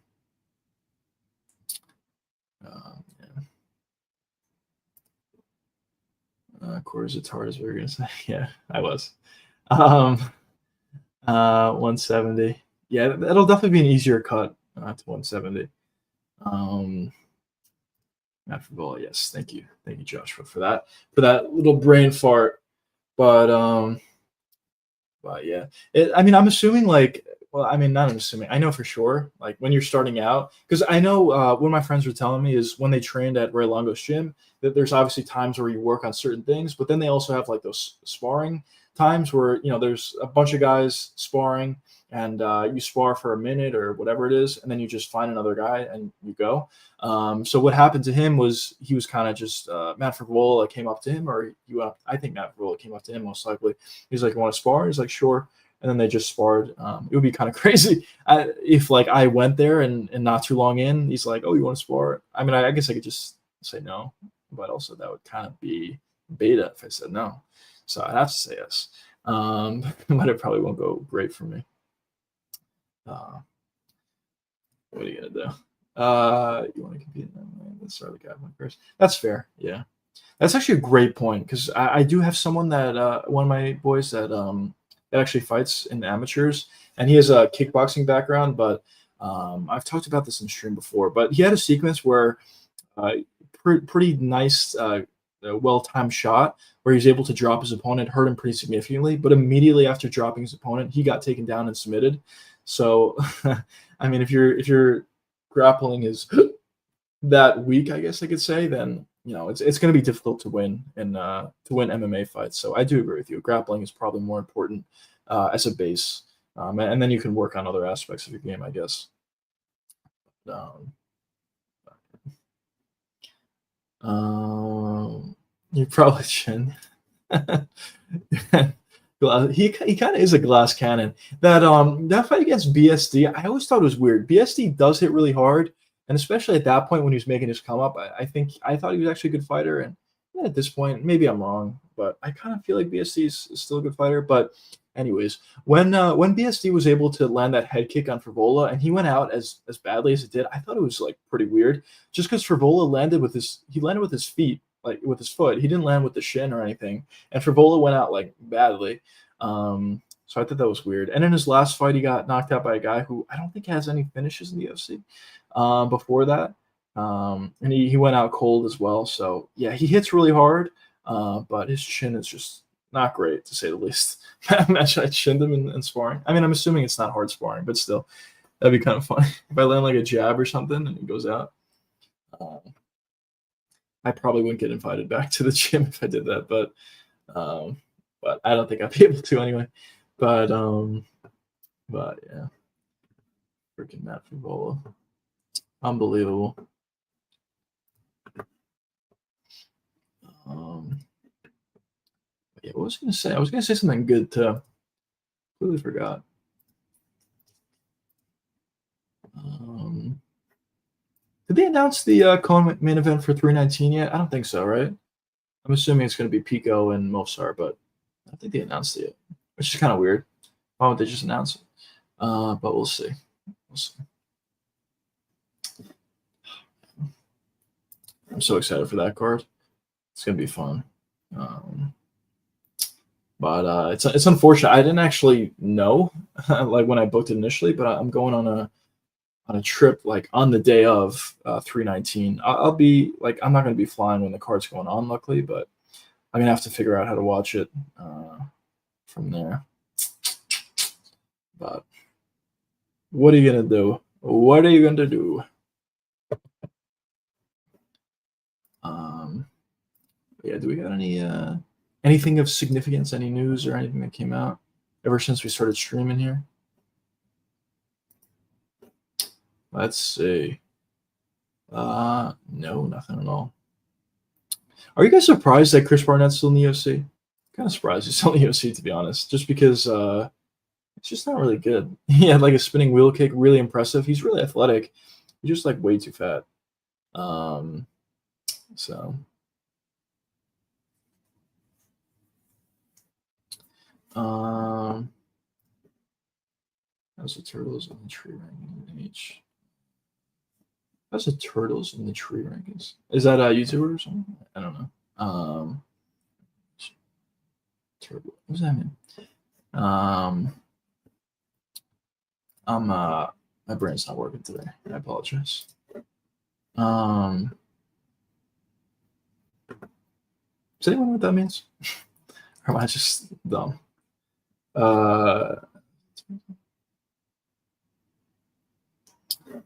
S1: Corey's as hard as we were gonna say. Yeah, I was. 170. Yeah, that'll definitely be an easier cut to 170. Matt Frivola, yes, thank you, Joshua, for that little brain fart. But yeah, I'm assuming like. Well, I mean, not I'm assuming. I know for sure, like when you're starting out, because I know what my friends were telling me is when they trained at Ray Longo's gym, that there's obviously times where you work on certain things, but then they also have like those sparring times where there's a bunch of guys sparring, and you spar for a minute or whatever it is, and then you just find another guy and you go. So what happened to him was he was kind of just Matt Frivola came up to him, or I think Matt Frivola came up to him most likely. He's like, "You want to spar?" He's like, "Sure." And then they just sparred. It would be kind of crazy if like I went there and not too long in, he's like, "Oh, you want to spar?" I mean, I guess I could just say no, but also that would kind of be beta if I said no. So I'd have to say yes. But it probably won't go great for me. What are you gonna do? You want to compete? Let's start the guy one first. That's fair. Yeah, that's actually a great point because I do have someone that one of my boys that actually fights in amateurs, and he has a kickboxing background. But I've talked about this in stream before. But he had a sequence where pretty nice, well-timed shot where he was able to drop his opponent, hurt him pretty significantly. But immediately after dropping his opponent, he got taken down and submitted. So, I mean, if your grappling is that weak, I guess I could say, then it's going to be difficult to win to win MMA fights. So I do agree with you. Grappling is probably more important as a base, and then you can work on other aspects of your game, I guess. You probably shouldn't. He kind of is a glass cannon. That fight against BSD, I always thought it was weird. BSD does hit really hard, and especially at that point when he was making his come up, I thought he was actually a good fighter. And at this point, maybe I'm wrong, but I kind of feel like BSD is still a good fighter. But anyways, when BSD was able to land that head kick on Frivola and he went out as badly as it did, I thought it was like pretty weird. Just because Frivola landed with his feet, like with his foot. He didn't land with the shin or anything. And Frivola went out like badly. So I thought that was weird. And in his last fight, he got knocked out by a guy who I don't think has any finishes in the UFC before that. And he went out cold as well. So yeah, he hits really hard, but his chin is just not great to say the least. Imagine I chinned him in sparring. I mean, I'm assuming it's not hard sparring, but still, that'd be kind of funny if I land like a jab or something and he goes out. I probably wouldn't get invited back to the gym if I did that, but I don't think I'd be able to anyway. But yeah, freaking Matt Frivola, unbelievable. Yeah, what was I gonna say? I was gonna say something good too. Completely forgot. Did they announce the co-main event for 319 yet? I don't think so, right? I'm assuming it's going to be Pico and Mofsar, but I think they announced it, which is kind of weird. Why would they just announce it? But we'll see. We'll see. I'm so excited for that card. It's going to be fun. But it's unfortunate. I didn't actually know like when I booked it initially, but I'm going on a trip like on the day of 319. I'll be like, I'm not going to be flying when the card's going on, luckily, but I'm going to have to figure out how to watch it from there. But what are you going to do? What are you going to do? Yeah, do we got anything of significance, any news or anything that came out ever since we started streaming here? Let's see. No, nothing at all. Are you guys surprised that Chris Barnett's still in the UFC? Kind of surprised he's still in the UFC, to be honest, just because it's just not really good. He had like a spinning wheel kick, really impressive. He's really athletic. He's just like way too fat. So how's the turtles in the tree rankings? How's the turtles in the tree rankings? Is that a YouTuber or something? I don't know. Turtle. What does that mean? My brain's not working today. I apologize. Does anyone know what that means? Or am I just dumb?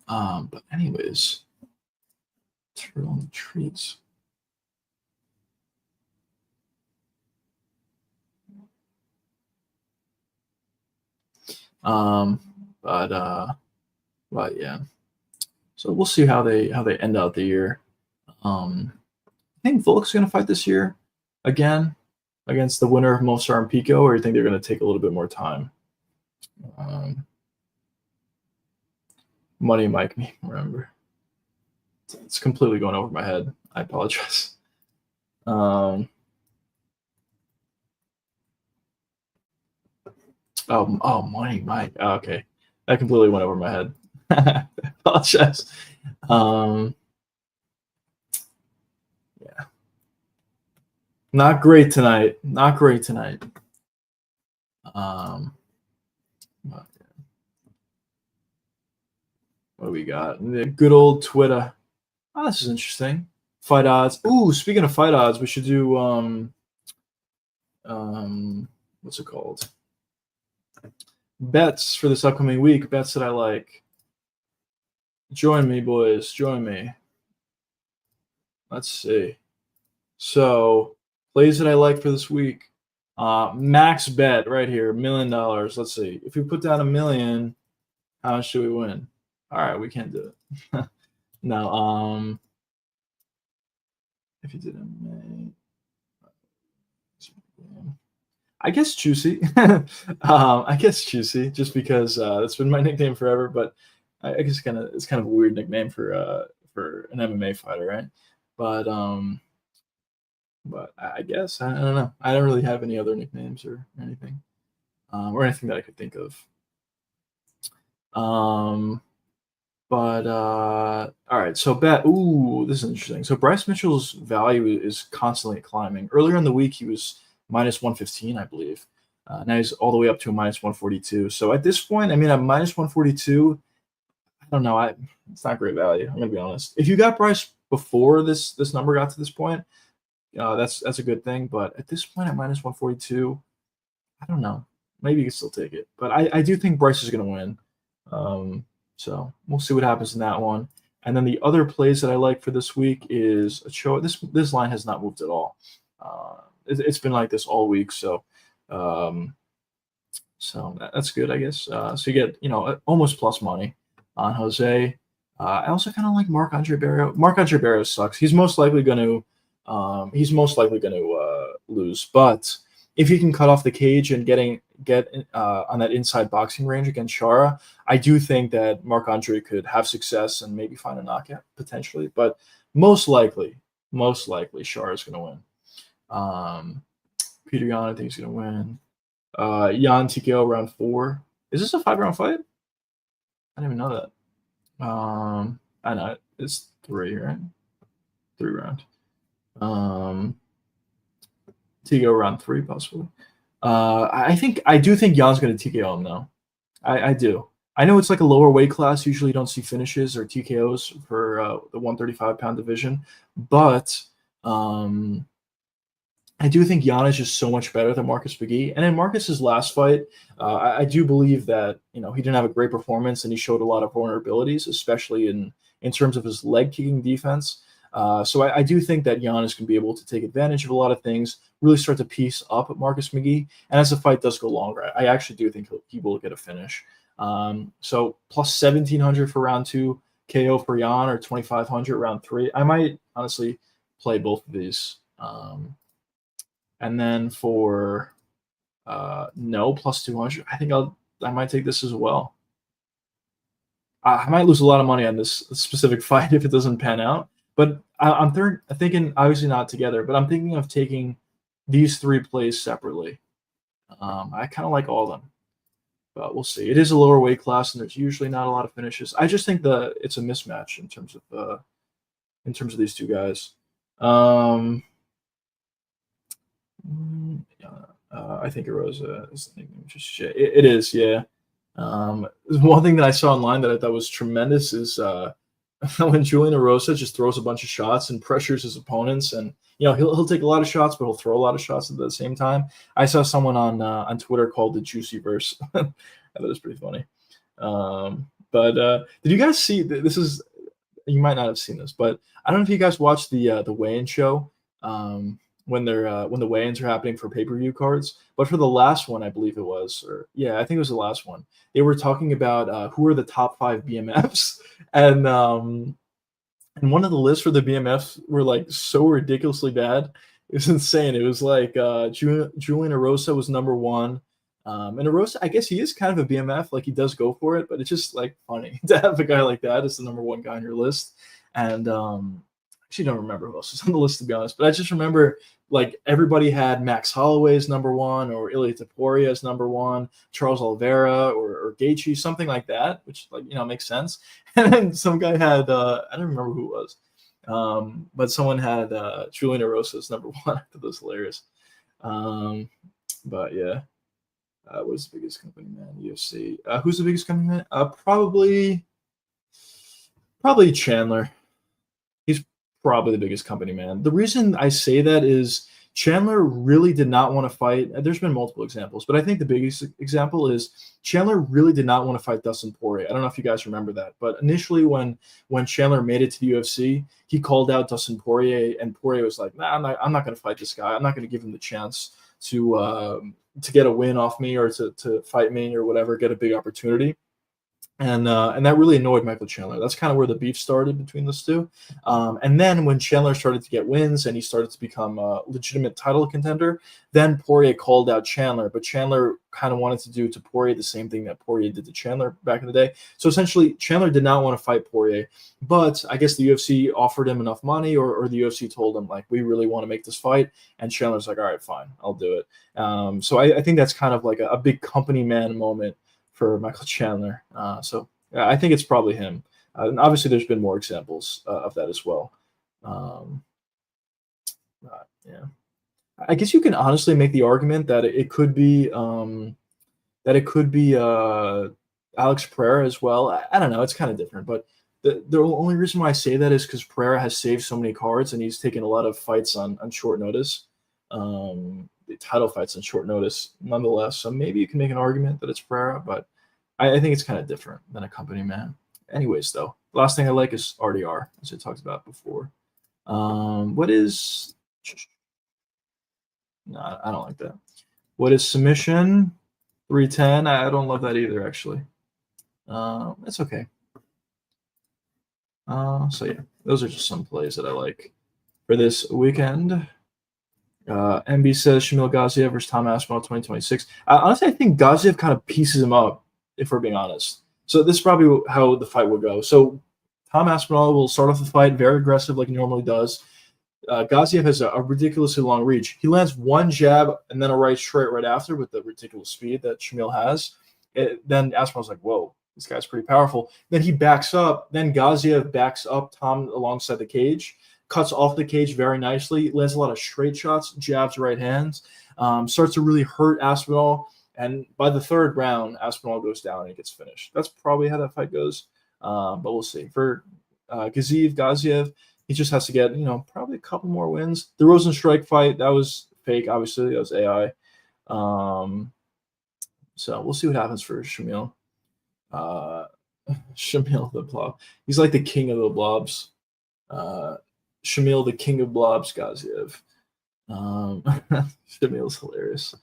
S1: But anyways, turtle on the trees. – Um, but yeah. So we'll see how they end out the year. I think Volk's going to fight this year again against the winner of Mosar and Pico, or you think they're going to take a little bit more time? Money Mike me, remember. It's completely going over my head. I apologize. Oh, Money Mike. Oh, okay. That completely went over my head. I apologize. Yeah. Not great tonight. Not great tonight. But, what do we got? The good old Twitter. Oh, this is interesting. Fight odds. Ooh, speaking of fight odds, we should do what's it called? Bets for this upcoming week. Bets that I like. Join me, boys. Join me. Let's see. So, plays that I like for this week. Max bet right here, $1 million. Let's see. If we put down $1 million, how much do we win? All right, we can't do it. No. If you did MMA, I guess Juicy. I guess Juicy, just because that's been my nickname forever. But I guess it's kind of a weird nickname for an MMA fighter, right? But I guess I don't know. I don't really have any other nicknames or anything, or anything that I could think of. But all right, so bet. Ooh, this is interesting. So Bryce Mitchell's value is constantly climbing. Earlier in the week, he was minus 115, I believe. Now he's all the way up to a minus 142. So at this point, I mean, at minus 142, I don't know. It's not great value. I'm gonna be honest. If you got Bryce before this number got to this point, that's a good thing. But at this point, at minus 142, I don't know. Maybe you can still take it. But I do think Bryce is gonna win. So we'll see what happens in that one. And then the other plays that I like for this week is Ochoa. This line has not moved at all. It's been like this all week. So that's good, I guess. So you get almost plus money on Jose. I also kind of like Marc-Andre Barrios. Marc-Andre Barrios sucks. He's most likely going to lose. But if he can cut off the cage and get on that inside boxing range against Shara, I do think that Marc-Andre could have success and maybe find a knockout potentially. But most likely, Shara is going to win. Peter Yan, I think he's going to win. Yan TKO round 4. Is this a 5-round fight? I didn't even know that. I know it's 3, right? 3 round. TKO round 3 possibly. I do think Jan's going to TKO him though. I do. I know it's like a lower weight class. Usually, you don't see finishes or TKOs for the 135-pound division, but I do think Jan is just so much better than Marcus McGee. And in Marcus's last fight, I do believe that he didn't have a great performance and he showed a lot of vulnerabilities, especially in terms of his leg kicking defense. So I do think that Jan is going to be able to take advantage of a lot of things, really start to piece up Marcus McGee. And as the fight does go longer, I actually do think he will get a finish. So plus 1,700 for round 2, KO for Jan, or 2,500 round 3. I might honestly play both of these. And then for no, plus 200, I think I might take this as well. I might lose a lot of money on this specific fight if it doesn't pan out. But I'm thinking, obviously not together, but I'm thinking of taking these 3 plays separately. I kind of like all of them, but we'll see. It is a lower weight class, and there's usually not a lot of finishes. I just think it's a mismatch in terms of these 2 guys. I think Erosa is the nickname. Just shit. It is, yeah. One thing that I saw online that I thought was tremendous is when Julian Erosa just throws a bunch of shots and pressures his opponents, and he'll take a lot of shots, but he'll throw a lot of shots at the same time. I saw someone on Twitter called the Juicy Verse. I thought it was pretty funny. But did you guys see this? You might not have seen this, but I don't know if you guys watched the weigh-in show when the weigh-ins are happening for pay-per-view cards. But for the last one, I believe it was, or yeah, I think it was the last one. They were talking about who are the top 5 BMFs, and one of the lists for the BMFs were like so ridiculously bad. It was insane. It was like Julian Erosa was number one. And Erosa, I guess he is kind of a BMF, like he does go for it, but it's just like funny to have a guy like that as the number one guy on your list. And actually don't remember who else was on the list, to be honest, but I just remember like everybody had Max Holloway as number one, or Ilia Topuria as number one, Charles Oliveira or Gaethje, something like that, which like makes sense. And then some guy had I don't remember who it was, but someone had Julian Erosa as number one. I thought that was hilarious. But yeah, what's the biggest company man? UFC. Who's the biggest company man? Probably Chandler. He's probably the biggest company man. The reason I say that is Chandler really did not want to fight. There's been multiple examples, but I think the biggest example is Chandler really did not want to fight Dustin Poirier. I don't know if you guys remember that, but initially when Chandler made it to the UFC, he called out Dustin Poirier, and Poirier was like, "Nah, I'm not going to fight this guy. I'm not going to give him the chance to get a win off me, or to fight me or whatever, get a big opportunity." And that really annoyed Michael Chandler. That's kind of where the beef started between those two. And then when Chandler started to get wins and he started to become a legitimate title contender, then Poirier called out Chandler. But Chandler kind of wanted to do to Poirier the same thing that Poirier did to Chandler back in the day. So essentially, Chandler did not want to fight Poirier. But I guess the UFC offered him enough money, or the UFC told him, like, we really want to make this fight. And Chandler's like, all right, fine, I'll do it. So I think that's kind of like a big company man moment for Michael Chandler. So I think it's probably him. And obviously, there's been more examples of that as well. Yeah, I guess you can honestly make the argument that it could be Alex Pereira as well. I don't know. It's kind of different, but the only reason why I say that is because Pereira has saved so many cards and he's taken a lot of fights on short notice. The title fights on short notice, nonetheless. So maybe you can make an argument that it's Pereira, but I think it's kind of different than a company man. Anyways, though, the last thing I like is RDR, as I talked about before. What is? No, I don't like that. What is submission? 310. I don't love that either, actually. It's okay. So yeah, those are just some plays that I like for this weekend. MB says Shamil Gaziev versus Tom Aspinall 2026. Honestly, I think Gaziev kind of pieces him up, if we're being honest. So this is probably how the fight will go. So Tom Aspinall will start off the fight very aggressive, like he normally does. Gaziev has a ridiculously long reach. He lands one jab and then a right straight right after with the ridiculous speed that Shamil has. Then Aspinall's like, whoa, this guy's pretty powerful. Then he backs up. Then Gaziev backs up Tom alongside the cage, cuts off the cage very nicely, lands a lot of straight shots, jabs, right hands, starts to really hurt Aspinall. And by the third round, Aspinall goes down and he gets finished. That's probably how that fight goes. But we'll see. For Gaziev, he just has to get, probably a couple more wins. The Rosenstrike fight, that was fake, obviously. That was AI. So we'll see what happens for Shamil. Shamil the Blob. He's like the king of the blobs. Shamil, the king of blobs, Gaziev. Shamil's hilarious.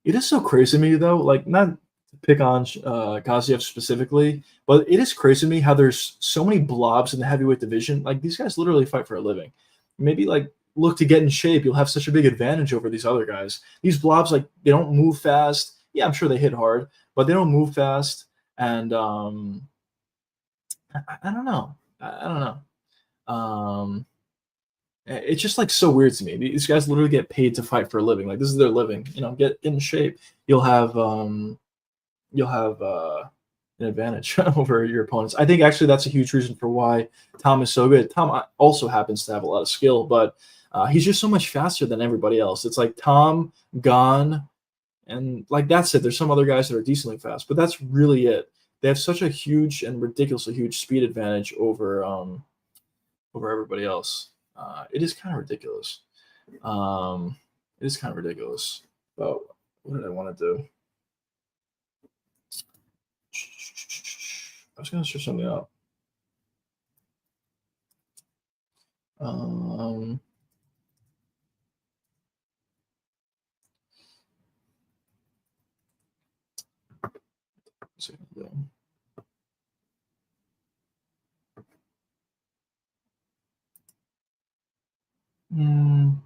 S1: It is so crazy to me, though, like, not to pick on Gaziev specifically, but it is crazy to me how there's so many blobs in the heavyweight division. Like, these guys literally fight for a living. Maybe, like, look to get in shape. You'll have such a big advantage over these other guys. These blobs, like, they don't move fast. Yeah, I'm sure they hit hard, but they don't move fast. And I don't know. I don't know. It's just like so weird to me. These guys literally get paid to fight for a living. Like, this is their living. Get in shape. You'll have an advantage over your opponents. I think actually that's a huge reason for why Tom is so good. Tom also happens to have a lot of skill, but he's just so much faster than everybody else. It's like Tom, Gone, and like that's it. There's some other guys that are decently fast, but that's really it. They have such a huge and ridiculously huge speed advantage over everybody else. It is kind of ridiculous. But what did I want to do? I was going to search something up. I don't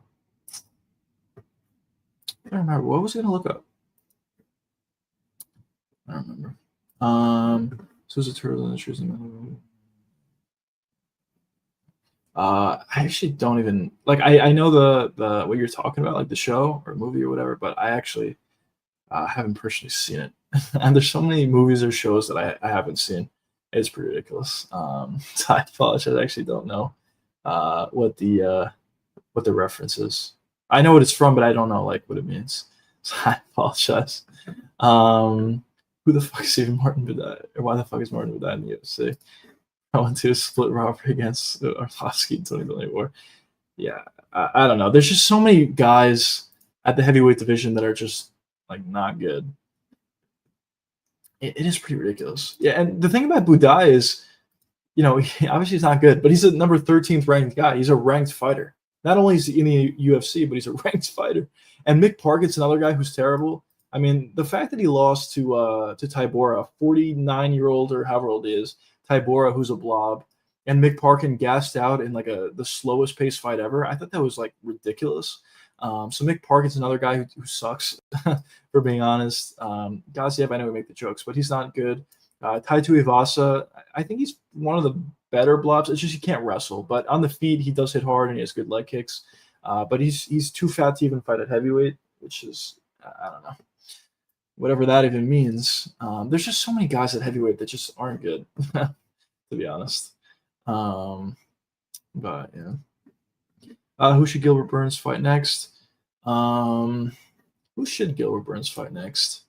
S1: remember. What was I gonna look up? I don't remember. So it's a turtle in the trees. I actually don't even like. I know the what you're talking about, like the show or movie or whatever, but I actually haven't personally seen it. And there's so many movies or shows that I haven't seen. It's pretty ridiculous. So I apologize. I actually don't know what the reference is. I know what it's from, but I don't know like what it means. So I apologize. Who the fuck is even Martin Vidal? Or why the fuck is Martin Vidal in the UFC? I went to a split robbery against Arlovsky in 2024. Yeah, I don't know. There's just so many guys at the heavyweight division that are just like not good. It is pretty ridiculous. Yeah, and the thing about Budai is, obviously he's not good, but he's a number 13th ranked guy. He's a ranked fighter. Not only is he in the UFC, but he's a ranked fighter. And Mick Parkin's another guy who's terrible. I mean, the fact that he lost to Tybura, 49-year-old or however old he is, Tybura, who's a blob, and Mick Parkin gassed out in like the slowest pace fight ever. I thought that was like ridiculous. So Mick Parkin's another guy who sucks, for being honest. Gaziev, I know we make the jokes, but he's not good. Tai Tuivasa, I think he's one of the better blobs. It's just he can't wrestle, but on the feet he does hit hard and he has good leg kicks. But he's too fat to even fight at heavyweight, which is I don't know, whatever that even means. There's just so many guys at heavyweight that just aren't good, to be honest. But yeah. Who should Gilbert Burns fight next? Who should Gilbert Burns fight next?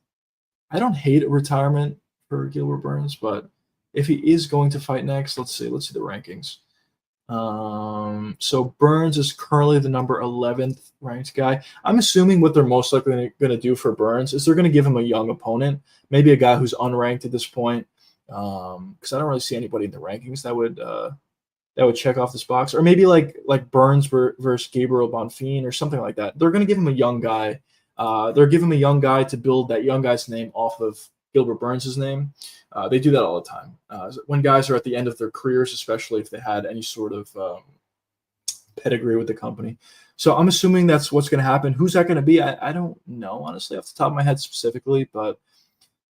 S1: I don't hate retirement for Gilbert Burns, but if he is going to fight next, let's see the rankings. So Burns is currently the number 11th ranked guy. I'm assuming what they're most likely going to do for Burns is they're going to give him a young opponent, maybe a guy who's unranked at this point, because I don't really see anybody in the rankings that would check off this box, or maybe like Burns versus Gabriel Bonfim or something like that. They're going to give him a young guy. They're giving him a young guy to build that young guy's name off of Gilbert Burns' name. They do that all the time. When guys are at the end of their careers, especially if they had any sort of pedigree with the company. So I'm assuming that's what's going to happen. Who's that going to be? I don't know, honestly, off the top of my head specifically, but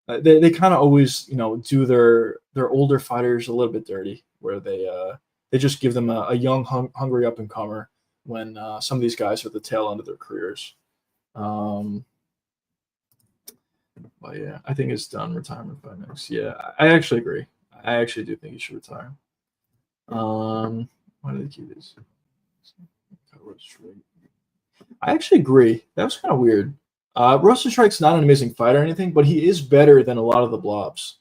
S1: they kind of always, do their older fighters a little bit dirty, where they just give them a young, hungry up-and-comer when some of these guys are at the tail end of their careers. But yeah, I think it's done. Retirement fight next. Yeah, I actually agree. I actually do think he should retire. Why do they keep this? I actually agree. That was kind of weird. Rosenstrike's not an amazing fighter or anything, but he is better than a lot of the blobs.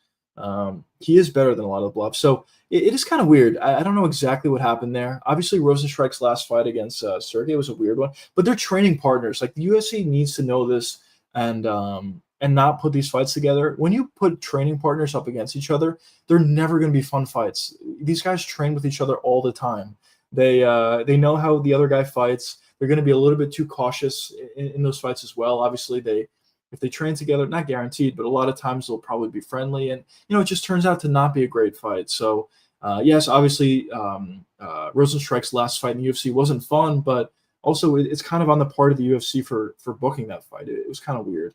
S1: He is better than a lot of the blobs. So it is kind of weird. I don't know exactly what happened there. Obviously, Rosenstrike's last fight against Sergey was a weird one, but they're training partners. Like the UFC needs to know this and not put these fights together. When you put training partners up against each other, they're never going to be fun fights. These guys train with each other all the time. They know how the other guy fights. They're going to be a little bit too cautious in those fights as well. Obviously, if they train together, not guaranteed, but a lot of times they'll probably be friendly. And, it just turns out to not be a great fight. So, yes, obviously, Rosenstrike's last fight in the UFC wasn't fun, but also it's kind of on the part of the UFC for booking that fight. It was kind of weird.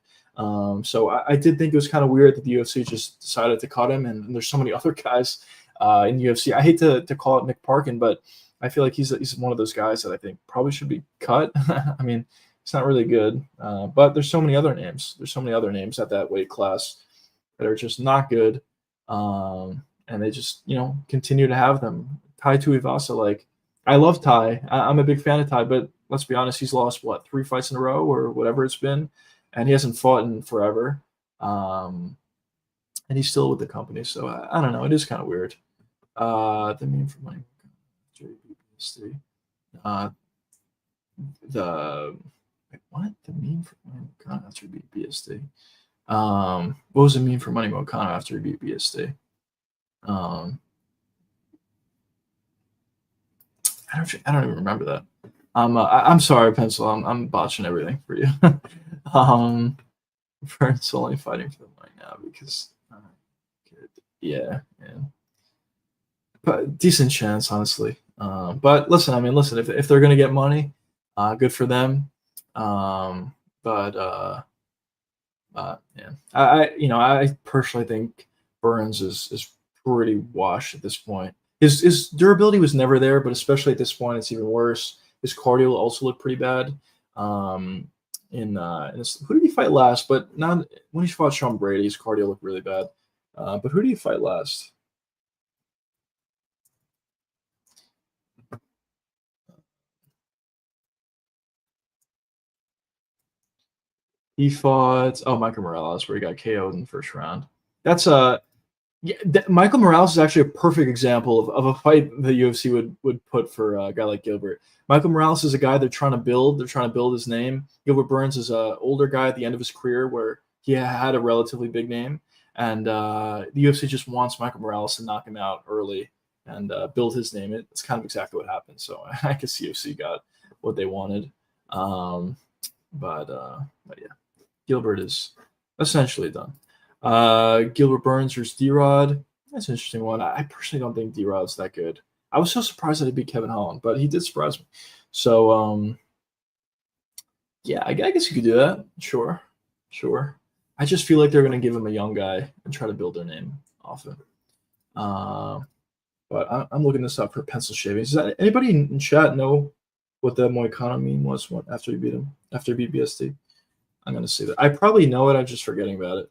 S1: So I did think it was kind of weird that the UFC just decided to cut him. And there's so many other guys in the UFC. I hate to call it Mick Parkin, but I feel like he's one of those guys that I think probably should be cut. I mean, it's not really good, but there's so many other names. There's so many other names at that weight class that are just not good, and they just continue to have them. Tai Tuivasa, like I love Tai. I'm a big fan of Tai, but let's be honest, he's lost 3 fights in a row or whatever it's been, and he hasn't fought in forever, and he's still with the company. So I don't know. It is kind of weird. The meme for money. The meme for Money Moicano after he beat BSD? What was the meme for Money Moicano after he beat BSD? I don't even remember that. I'm sorry, Pencil. I'm botching everything for you. Burns only fighting for the money now because Yeah, yeah. But decent chance, honestly. But listen, I mean, listen, if they're gonna get money, good for them. But yeah, I personally think Burns is pretty washed at this point. His durability was never there, but especially at this point, it's even worse. His cardio also looked pretty bad. Um, who did he fight last? But not when he fought Sean Brady, his cardio looked really bad. But who did he fight last? He fought Michael Morales, where he got KO'd in the first round. That's Yeah, Michael Morales is actually a perfect example of a fight the UFC would put for a guy like Gilbert. Michael Morales is a guy they're trying to build. They're trying to build his name. Gilbert Burns is an older guy at the end of his career where he had a relatively big name, and the UFC just wants Michael Morales to knock him out early and build his name. It's kind of exactly what happened. So I guess UFC got what they wanted. Um, but yeah, Gilbert is essentially done. Gilbert Burns versus D-Rod. That's an interesting one. I personally don't think D-Rod's that good. I was so surprised that he beat Kevin Holland, but he did surprise me. So, yeah, I guess you could do that. Sure, sure. I just feel like they're going to give him a young guy and try to build their name off it. Uh, but I'm looking this up for pencil shavings. Does anybody in chat know what the Moicano meme was after he beat him? After he beat BST? I'm going to see that. I probably know it. I'm just forgetting about it.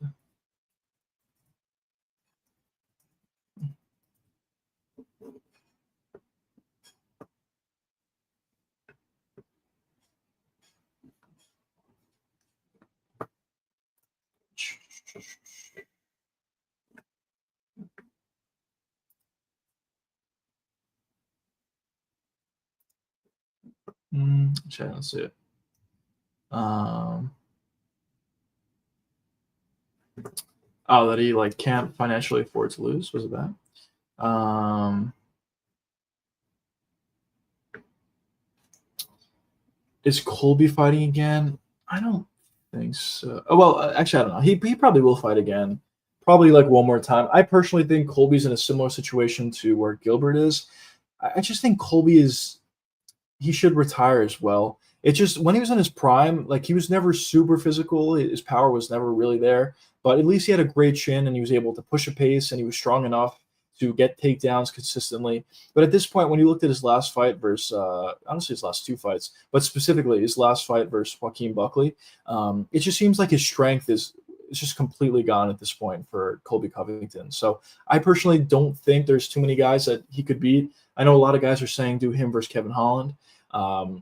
S1: Check, let's see it. That he like can't financially afford to lose. Was it that? Is Colby fighting again? I don't think so. Oh, well, actually, I don't know. He probably will fight again. Probably like one more time. I personally think Colby's in a similar situation to where Gilbert is. I just think Colby he should retire as well. It's just when he was in his prime, like he was never super physical. His power was never really there, but at least he had a great chin and he was able to push a pace and he was strong enough to get takedowns consistently. But at this point, when you looked at his last fight versus, honestly, his last two fights, but specifically his last fight versus Joaquin Buckley, it just seems like his strength is just completely gone at this point for Colby Covington. So I personally don't think there's too many guys that he could beat. I know a lot of guys are saying do him versus Kevin Holland,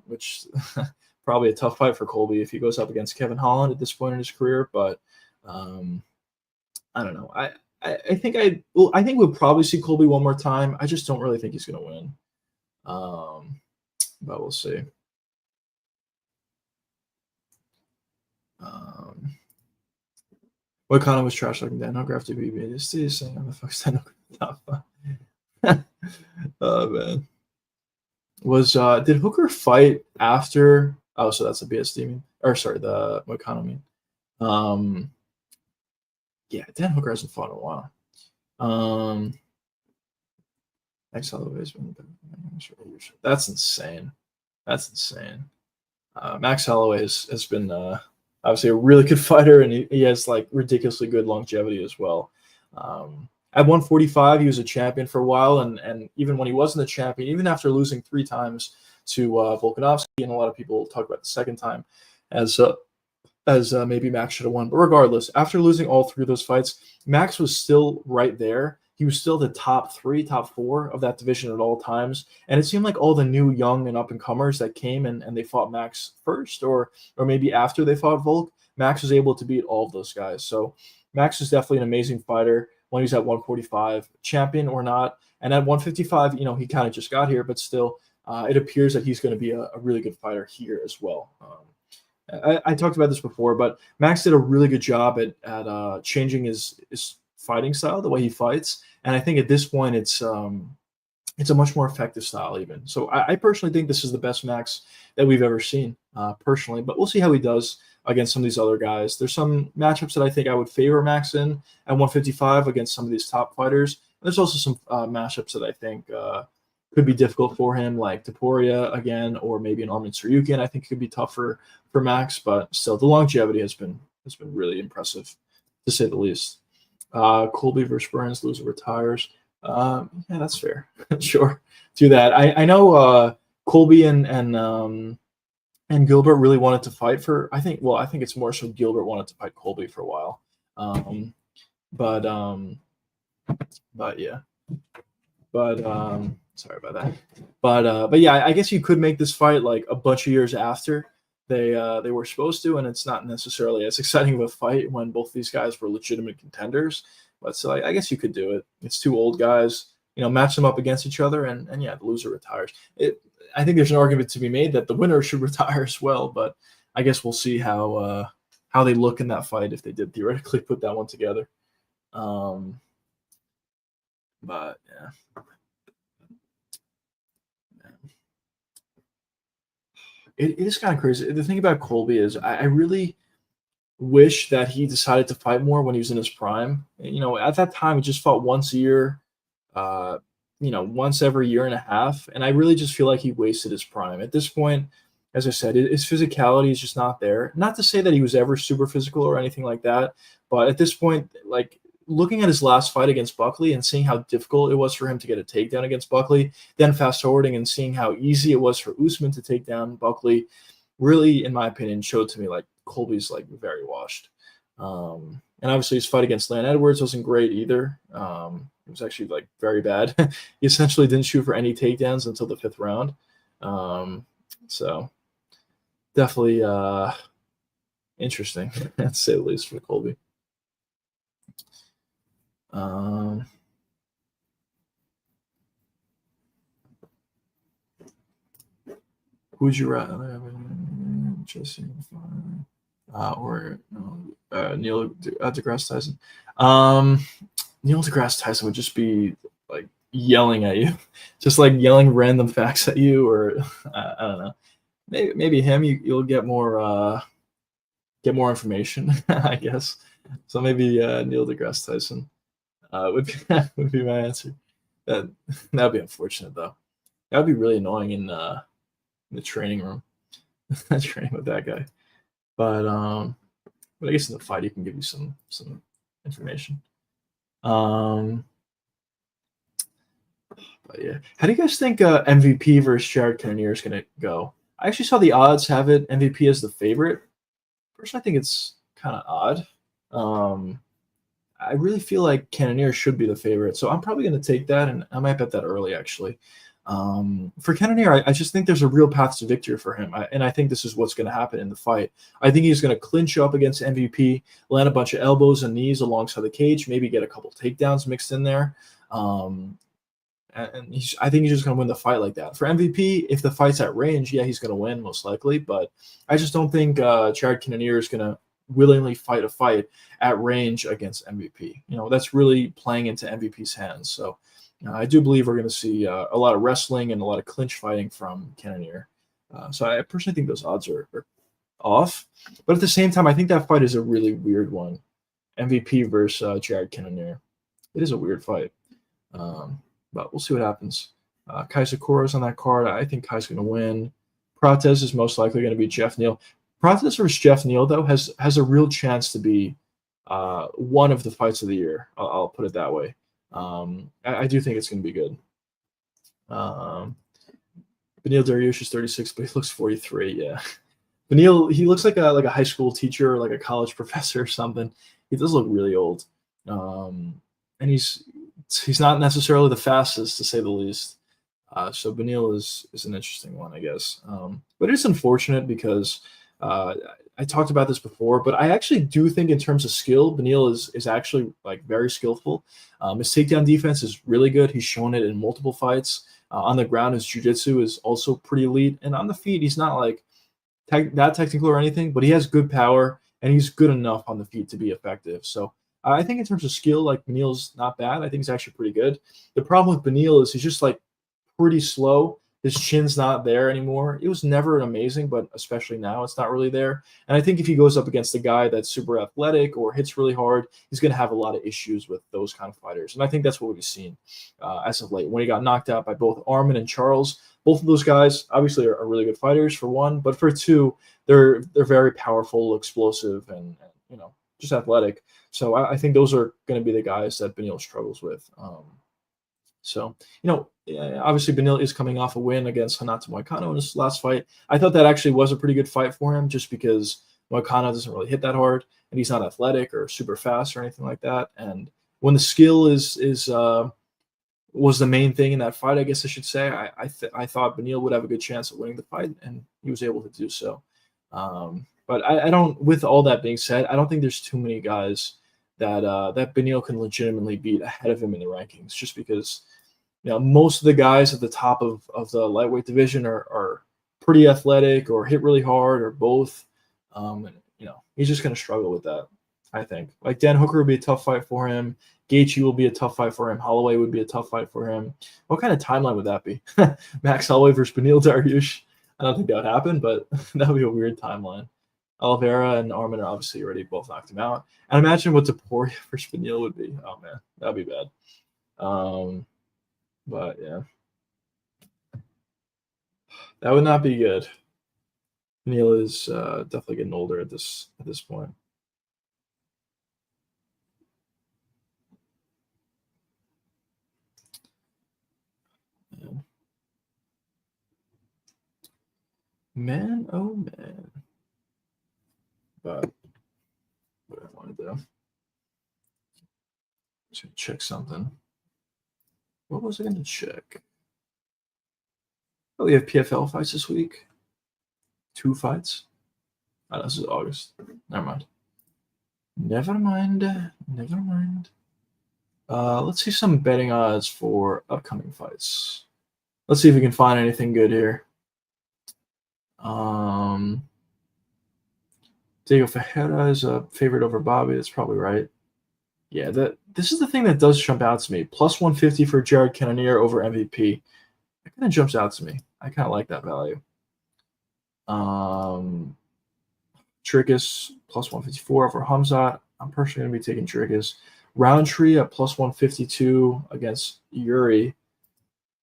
S1: which probably a tough fight for Colby if he goes up against Kevin Holland at this point in his career. But I don't know. I think we'll probably see Colby one more time. I just don't really think he's going to win. But we'll see. What kind of was trash like that? No graph to be made. This is saying I'm the fuck's that no. Oh man. Did Hooker fight after? Oh, so that's a BSD meme. Or sorry, the Moicano meme. Yeah, Dan Hooker hasn't fought in a while. Max Holloway's been. That's insane. That's insane. Max Holloway has been obviously a really good fighter, and he has like ridiculously good longevity as well. At 145, he was a champion for a while, and even when he wasn't a champion, even after losing 3 times to Volkanovski, and a lot of people talk about the second time as maybe Max should have won. But regardless, after losing all 3 of those fights, Max was still right there. He was still the top 3, top 4 of that division at all times. And it seemed like all the new young and up-and-comers that came and they fought Max first or maybe after they fought Volk, Max was able to beat all of those guys. So Max is definitely an amazing fighter when he's at 145, champion or not. And at 155, he kind of just got here, but still, it appears that he's going to be a really good fighter here as well. I talked about this before, but Max did a really good job at changing his fighting style, the way he fights. And I think at this point, it's a much more effective style even. So I personally think this is the best Max that we've ever seen personally, but we'll see how he does against some of these other guys. There's some matchups that I think I would favor Max in at 155 against some of these top fighters. There's also some matchups that I think could be difficult for him, like Topuria again, or maybe an Armin Saryukin. I think it could be tougher for Max, but still, the longevity has been really impressive, to say the least. Colby versus Burns, loser retires. Yeah, that's fair. Sure, do that. I know Colby and Gilbert really wanted to fight for. I think it's more so Gilbert wanted to fight Colby for a while. But yeah. But sorry about that. But yeah, I guess you could make this fight like a bunch of years after they were supposed to, and it's not necessarily as exciting of a fight when both these guys were legitimate contenders. But so I guess you could do it. It's two old guys, match them up against each other, and yeah, the loser retires. I think there's an argument to be made that the winner should retire as well, but I guess we'll see how they look in that fight if they did theoretically put that one together. But yeah. It is kind of crazy. The thing about Colby is I really wish that he decided to fight more when he was in his prime. At that time, he just fought once a year, once every year and a half. And I really just feel like he wasted his prime. At this point, as I said, his physicality is just not there. Not to say that he was ever super physical or anything like that, but at this point, like, looking at his last fight against Buckley and seeing how difficult it was for him to get a takedown against Buckley, then fast forwarding and seeing how easy it was for Usman to take down Buckley, really, in my opinion, showed to me like Colby's like very washed. And obviously his fight against Leon Edwards wasn't great either. It was actually like very bad. He essentially didn't shoot for any takedowns until the 5th round. So definitely interesting, to say the least, for Colby. Who'd you rather, Jesse or Neil deGrasse Tyson? Neil deGrasse Tyson would just be like yelling at you, just like yelling random facts at you, or I don't know. Maybe him. You'll get more information, I guess. So maybe Neil deGrasse Tyson. Would be my answer. That'd be unfortunate though. That would be really annoying in the training room, training with that guy. But I guess in the fight he can give you some information. But yeah, how do you guys think MVP versus Jared Cannonier is gonna go? I actually saw the odds have it MVP as the favorite. Personally, I think it's kind of odd. I really feel like Cannonier should be the favorite, so I'm probably going to take that, and I might bet that early, actually. For Cannonier, I just think there's a real path to victory for him, and I think this is what's going to happen in the fight. I think he's going to clinch up against MVP, land a bunch of elbows and knees alongside the cage, maybe get a couple takedowns mixed in there. And I think he's just going to win the fight like that. For MVP, if the fight's at range, yeah, he's going to win most likely, but I just don't think Jared Cannonier is going to willingly fight a fight at range against MVP. That's really playing into MVP's hands. So I do believe we're going to see a lot of wrestling and a lot of clinch fighting from Cannonier. So I personally think those odds are off. But at the same time, I think that fight is a really weird one. MVP versus Jared Cannonier. It is a weird fight. But we'll see what happens. Kai Sakura's on that card. I think Kai's going to win. Prates is most likely going to be Jeff Neal. Prates versus Jeff Neal, though, has a real chance to be one of the fights of the year. I'll put it that way. I do think it's going to be good. Beneil Dariush is 36, but he looks 43. Yeah, Beneil, he looks like a high school teacher or like a college professor or something. He does look really old, and he's not necessarily the fastest, to say the least. So Beneil is an interesting one, I guess. But it's unfortunate because I talked about this before, but I actually do think in terms of skill, Beneil is actually like very skillful. His takedown defense is really good. He's shown it in multiple fights. On the ground, his jiu-jitsu is also pretty elite. And on the feet, he's not like that technical or anything, but he has good power and he's good enough on the feet to be effective. So I think in terms of skill, like Beneil's not bad. I think he's actually pretty good. The problem with Beneil is he's just like pretty slow His chin's not there anymore. It was never amazing, but especially now, it's not really there. And I think if he goes up against a guy that's super athletic or hits really hard, he's going to have a lot of issues with those kind of fighters. And I think that's what we've seen as of late. When he got knocked out by both Arman and Charles, both of those guys obviously are really good fighters for one, but for two, they're very powerful, explosive, and just athletic. So I think those are going to be the guys that Beneil struggles with. So, obviously Beneil is coming off a win against Renato Moicano in his last fight. I thought that actually was a pretty good fight for him just because Moicano doesn't really hit that hard and he's not athletic or super fast or anything like that. And when the skill was the main thing in that fight, I guess I should say, I thought Beneil would have a good chance of winning the fight, and he was able to do so. But I don't. With all that being said, I don't think there's too many guys that Beneil can legitimately beat ahead of him in the rankings, just because most of the guys at the top of the lightweight division are pretty athletic or hit really hard or both. He's just going to struggle with that, I think. Like Dan Hooker would be a tough fight for him. Gaethje will be a tough fight for him. Holloway would be a tough fight for him. What kind of timeline would that be? Max Holloway versus Beneil Dariush? I don't think that would happen, but that would be a weird timeline. Oliveira and Arman are obviously already both knocked him out. And imagine what Topuria versus Beneil would be. Oh, man, that would be bad. But, yeah. That would not be good. Beneil is definitely getting older at this point. Yeah. Man, oh man. But what I want to do. Just gonna check something. What was I gonna check? Oh, we have PFL fights this week. 2 fights. Oh, this is August. Never mind. Never mind. Let's see some betting odds for upcoming fights. Let's see if we can find anything good here. Diego Ferreira is a favorite over Bobby. That's probably right. Yeah, this is the thing that does jump out to me. Plus 150 for Jared Cannonier over MVP. That kind of jumps out to me. I kind of like that value. Trickus plus 154 over Hamzat. I'm personally going to be taking Trickus. Roundtree at plus 152 against Yuri.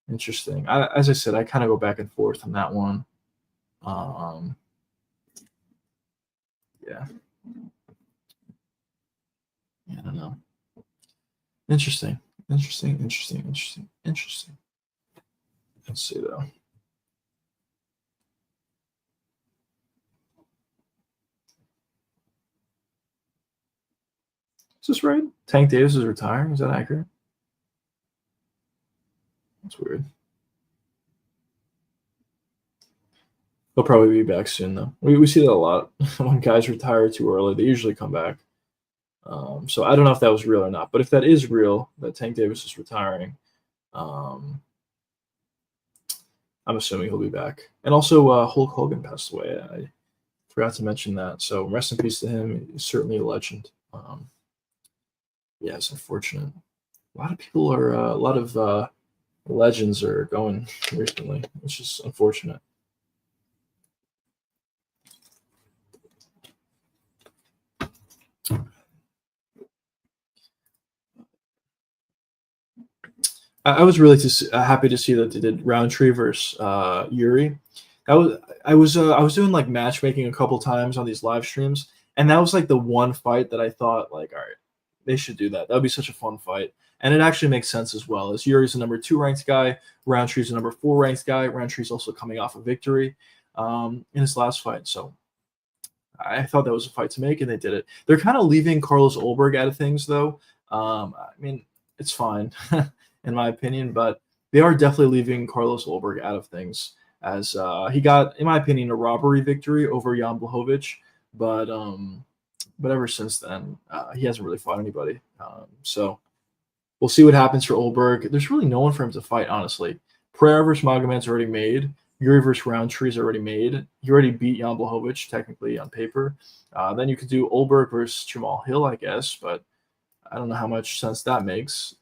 S1: Interesting. As I said, I kind of go back and forth on that one. Yeah. I don't know. Interesting. Let's see, though. Is this right? Tank Davis is retiring. Is that accurate? That's weird. He'll probably be back soon, though. We see that a lot. When guys retire too early, they usually come back. So I don't know if that was real or not. But if that is real, that Tank Davis is retiring, I'm assuming he'll be back. And also, Hulk Hogan passed away. I forgot to mention that. So rest in peace to him. He's certainly a legend. Yeah, it's unfortunate. A lot of people are, a lot of legends are going recently, which is unfortunate. I was really happy to see that they did Roundtree versus Yuri. I was doing like matchmaking a couple times on these live streams, and that was like the one fight that I thought like, all right, they should do that. That would be such a fun fight, and it actually makes sense as well. As Yuri's a number 2 ranked guy, Roundtree's a number 4 ranked guy. Roundtree's also coming off a victory in his last fight, so I thought that was a fight to make, and they did it. They're kind of leaving Carlos Ulberg out of things, though. I mean, it's fine. In my opinion, but they are definitely leaving Carlos Ulberg out of things, as he got, in my opinion, a robbery victory over Jan Blachowicz, but ever since then, he hasn't really fought anybody. So we'll see what happens for Ulberg. There's really no one for him to fight, honestly. Pereira versus Magomed's already made. Yuri versus Roundtree's already made. He already beat Jan Blachowicz, technically, on paper. Then you could do Ulberg versus Jamal Hill, I guess, but I don't know how much sense that makes.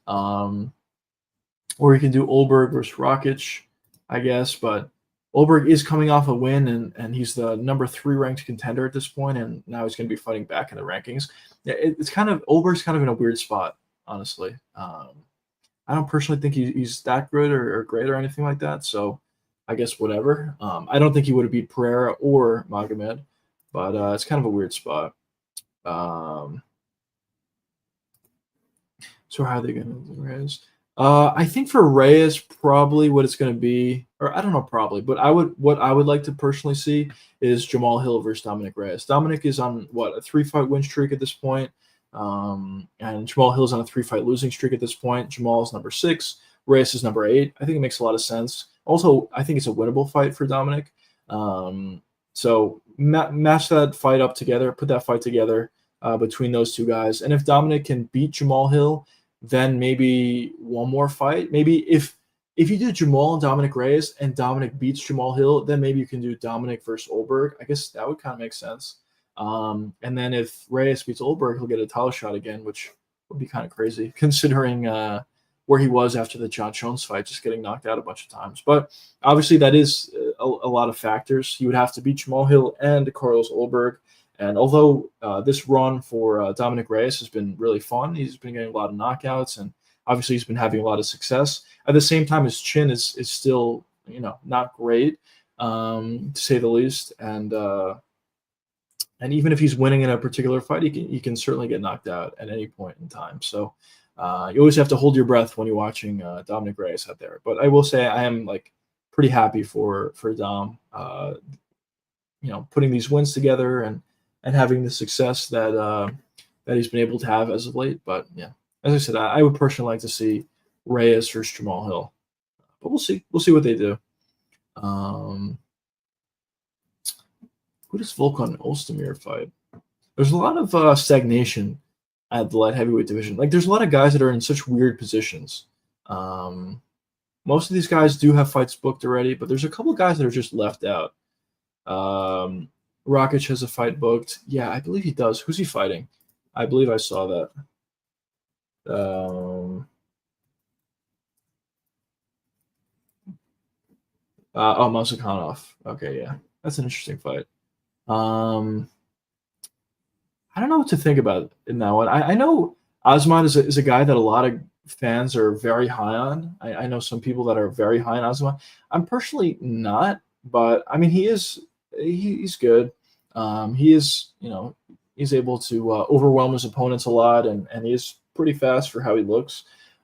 S1: Or you can do Ulberg versus Rakic. I guess. But Olberg is coming off a win, and he's the number 3 ranked contender at this point, and now he's going to be fighting back in the rankings. It's kind of Olberg's kind of in a weird spot, honestly. I don't personally think he's that good or great or anything like that. So I guess whatever. I don't think he would have beat Pereira or Magomed, but it's kind of a weird spot. Um, so how are they going to do Reyes? I think for Reyes, probably what it's going to be, or I don't know, probably, but what I would like to personally see is Jamal Hill versus Dominic Reyes. Dominic is on what, a 3-fight win streak at this point, and Jamal Hill's on a 3-fight losing streak at this point. Jamal is number 6, Reyes is number 8. I think it makes a lot of sense. Also, I think it's a winnable fight for Dominic. So match that fight up together, put that fight together between those two guys, and if Dominic can beat Jamal Hill, then maybe one more fight. Maybe if you do Jamal and Dominic Reyes and Dominic beats Jamal Hill, then maybe you can do Dominic versus Olberg. I guess that would kind of make sense. And then if Reyes beats Olberg, he'll get a title shot again, which would be kind of crazy considering where he was after the John Jones fight, just getting knocked out a bunch of times. But obviously that is a lot of factors. You would have to beat Jamal Hill and Carlos Olberg. And although this run for Dominic Reyes has been really fun, he's been getting a lot of knockouts, and obviously he's been having a lot of success. At the same time, his chin is still, not great, to say the least. And even if he's winning in a particular fight, he can certainly get knocked out at any point in time. So you always have to hold your breath when you're watching Dominic Reyes out there. But I will say I am pretty happy for Dom, putting these wins together and having the success that he's been able to have as of late. But yeah, as I said, I would personally like to see Reyes versus Jamal Hill, but we'll see. We'll see what they do. Who does Volkan Ozdemir fight? There's a lot of stagnation at the light heavyweight division. There's a lot of guys that are in such weird positions. Most of these guys do have fights booked already, but there's a couple of guys that are just left out. Rakic has a fight booked. Yeah, I believe he does. Who's he fighting? I believe I saw that. Mazukhanov. Okay, yeah. That's an interesting fight. I don't know what to think about in that one. I know Osman is a guy that a lot of fans are very high on. I know some people that are very high on Osman. I'm personally not, but I mean he's good. He is, he's able to overwhelm his opponents a lot, and he is pretty fast for how he looks.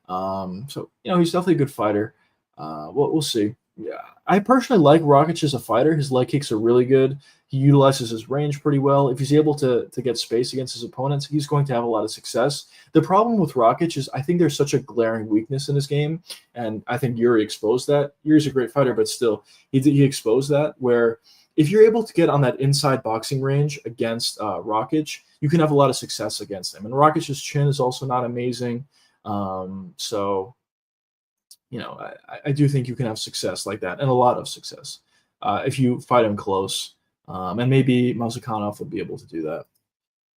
S1: So he's definitely a good fighter. We'll see. Yeah, I personally like Rakic as a fighter. His leg kicks are really good. He utilizes his range pretty well. If he's able to get space against his opponents, he's going to have a lot of success. The problem with Rakic is I think there's such a glaring weakness in his game, and I think Yuri exposed that. Yuri's a great fighter, but still, he exposed that, where if you're able to get on that inside boxing range against Rakic, you can have a lot of success against him. And Rakic's chin is also not amazing. So I do think you can have success like that, and a lot of success, if you fight him close. And maybe Mazukhanov would be able to do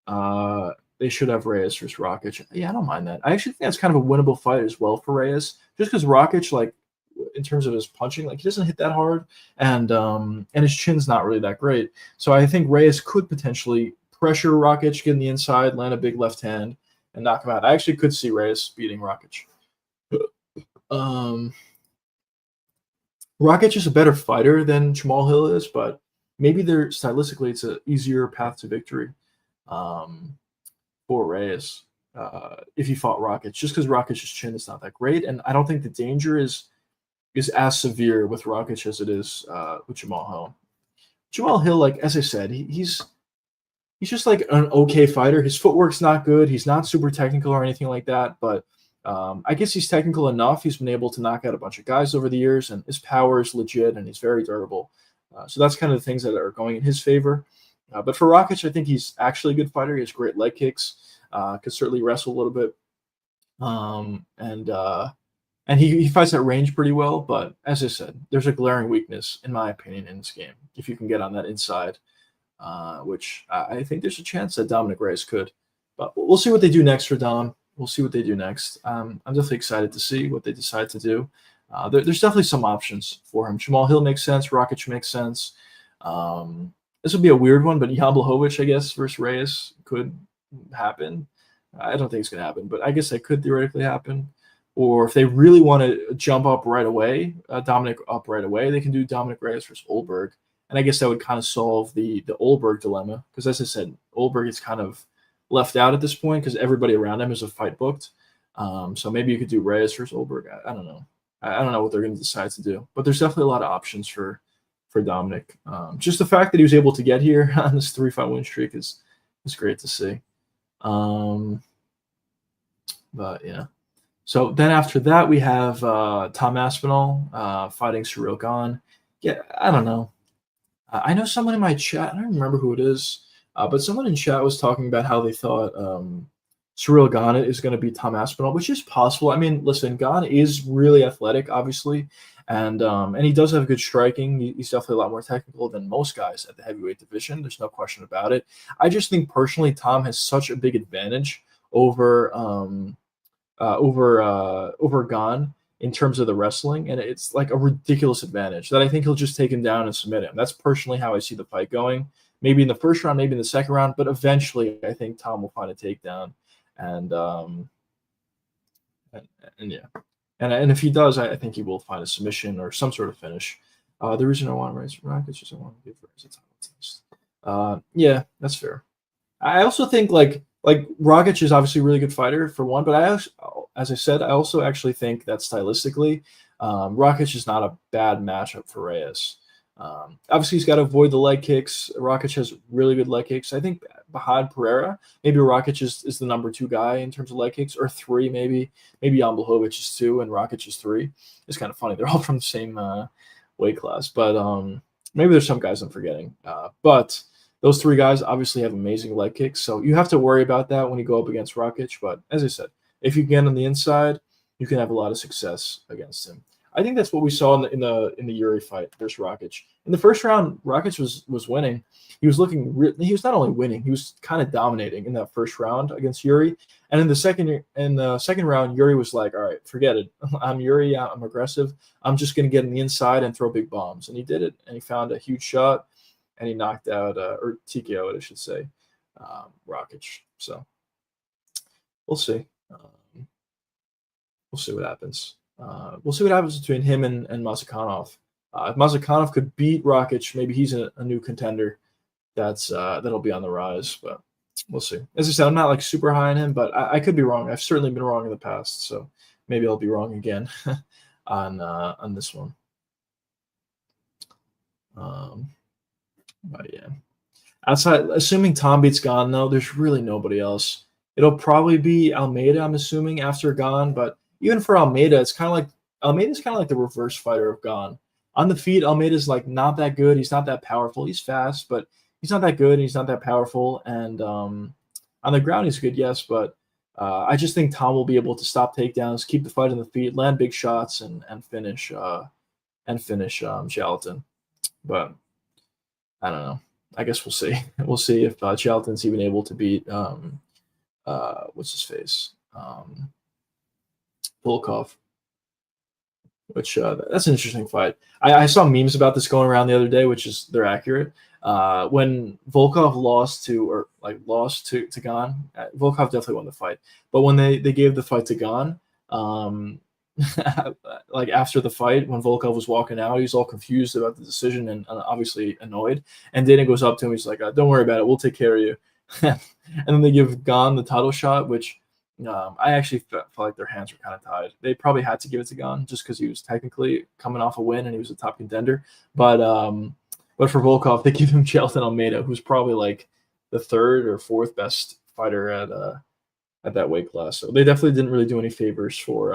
S1: that. They should have Reyes versus Rakic. Yeah, I don't mind that. I actually think that's kind of a winnable fight as well for Reyes, just because Rakic, in terms of his punching, he doesn't hit that hard, and his chin's not really that great. So I think Reyes could potentially pressure Rakic, get in the inside, land a big left hand, and knock him out. I actually could see Reyes beating Rakic. Rakic is a better fighter than Jamal Hill is, but maybe stylistically it's an easier path to victory for Reyes if he fought Rakic, just because Rakic's chin is not that great, and I don't think the danger is as severe with Rakic as it is with Jamal Hill. Jamal Hill, as I said, he's just an okay fighter. His footwork's not good. He's not super technical or anything like that, but I guess he's technical enough. He's been able to knock out a bunch of guys over the years, and his power is legit, and he's very durable. So that's kind of the things that are going in his favor. But for Rakic, I think he's actually a good fighter. He has great leg kicks, could certainly wrestle a little bit. And he fights that range pretty well. But as I said, there's a glaring weakness, in my opinion, in this game. If you can get on that inside, which I think there's a chance that Dominic Reyes could. But we'll see what they do next for Dom. We'll see what they do next. I'm definitely excited to see what they decide to do. There's definitely some options for him. Jamal Hill makes sense. Rakic makes sense. This would be a weird one, but Jan Blachowicz, I guess, versus Reyes could happen. I don't think it's going to happen, but I guess that could theoretically happen. Or if they really want to jump up right away, Dominic up right away, they can do Dominic Reyes versus Olberg. And I guess that would kind of solve the Olberg dilemma. Because as I said, Olberg is kind of left out at this point because everybody around him is a fight booked. So maybe you could do Reyes versus Olberg. I don't know. I don't know what they're going to decide to do. But there's definitely a lot of options for Dominic. Just the fact that he was able to get here on this 3-fight win streak is great to see. But yeah. So then after that, we have Tom Aspinall fighting Ciryl Gane. Yeah, I don't know. I know someone in my chat, I don't remember who it is, but someone in chat was talking about how they thought Ciryl Gane is going to be Tom Aspinall, which is possible. I mean, listen, Gane is really athletic, obviously, and he does have good striking. He's definitely a lot more technical than most guys at the heavyweight division. There's no question about it. I just think personally, Tom has such a big advantage over Gane in terms of the wrestling, and it's like a ridiculous advantage that I think he'll just take him down and submit him. That's personally how I see the fight going. Maybe in the first round, maybe in the second round, but eventually I think Tom will find a takedown, and yeah, and if he does, I think he will find a submission or some sort of finish. The reason I want to raise Rockets is I want to give Reyes a title test. Yeah, that's fair. I also think like Rakic is obviously a really good fighter for one, but as I said, I also actually think that stylistically, Rakic is not a bad matchup for Reyes. Obviously, he's got to avoid the leg kicks. Rakic has really good leg kicks. I think behind Pereira, maybe Rakic is the number 2 guy in terms of leg kicks, or 3 maybe. Maybe Jan Blachowicz is 2 and Rakic is 3. It's kind of funny. They're all from the same weight class, but maybe there's some guys I'm forgetting. But those 3 guys obviously have amazing leg kicks, so you have to worry about that when you go up against Rakic. But as I said, if you get on the inside, you can have a lot of success against him. I think that's what we saw in the Yuri fight versus Rakic. In the first round, Rakic was winning. He was he was not only winning, he was kind of dominating in that first round against Yuri. And in the second round, Yuri was like, "All right, forget it. I'm Yuri. I'm aggressive. I'm just going to get on the inside and throw big bombs." And he did it. And he found a huge shot. And he knocked out, or TKO'd, I should say, Rakic. So we'll see. We'll see what happens. We'll see what happens between him and Mazakhanov. If Mazakhanov could beat Rakic, maybe he's a new contender. That'll be on the rise. But we'll see. As I said, I'm not like super high on him, but I could be wrong. I've certainly been wrong in the past, so maybe I'll be wrong again on this one. But yeah, outside, assuming Tom beats Gane, though, there's really nobody else. It'll probably be Almeida, I'm assuming, after Gane. But even for Almeida, it's kind of like Almeida's kind of like the reverse fighter of Gane. On the feet, Almeida's like not that good. He's not that powerful. He's fast, but he's not that good. And he's not that powerful. And on the ground, he's good, yes. But I just think Tom will be able to stop takedowns, keep the fight on the feet, land big shots, and finish Charlton. But I don't know. I guess we'll see. We'll see if Charlton's even able to beat what's his face, Volkov. Which that's an interesting fight. I saw memes about this going around the other day, which is they're accurate. When Volkov lost to Gane, Volkov definitely won the fight. But when they gave the fight to Gane, like after the fight, when Volkov was walking out, he was all confused about the decision and obviously annoyed. And Dana goes up to him, he's like, "Don't worry about it, we'll take care of you." And then they give Gane the title shot, which I actually felt like their hands were kind of tied. They probably had to give it to Gane just because he was technically coming off a win and he was a top contender. But for Volkov, they give him Charlton Almeida, who's probably like the 3rd or 4th best fighter at that weight class. So they definitely didn't really do any favors for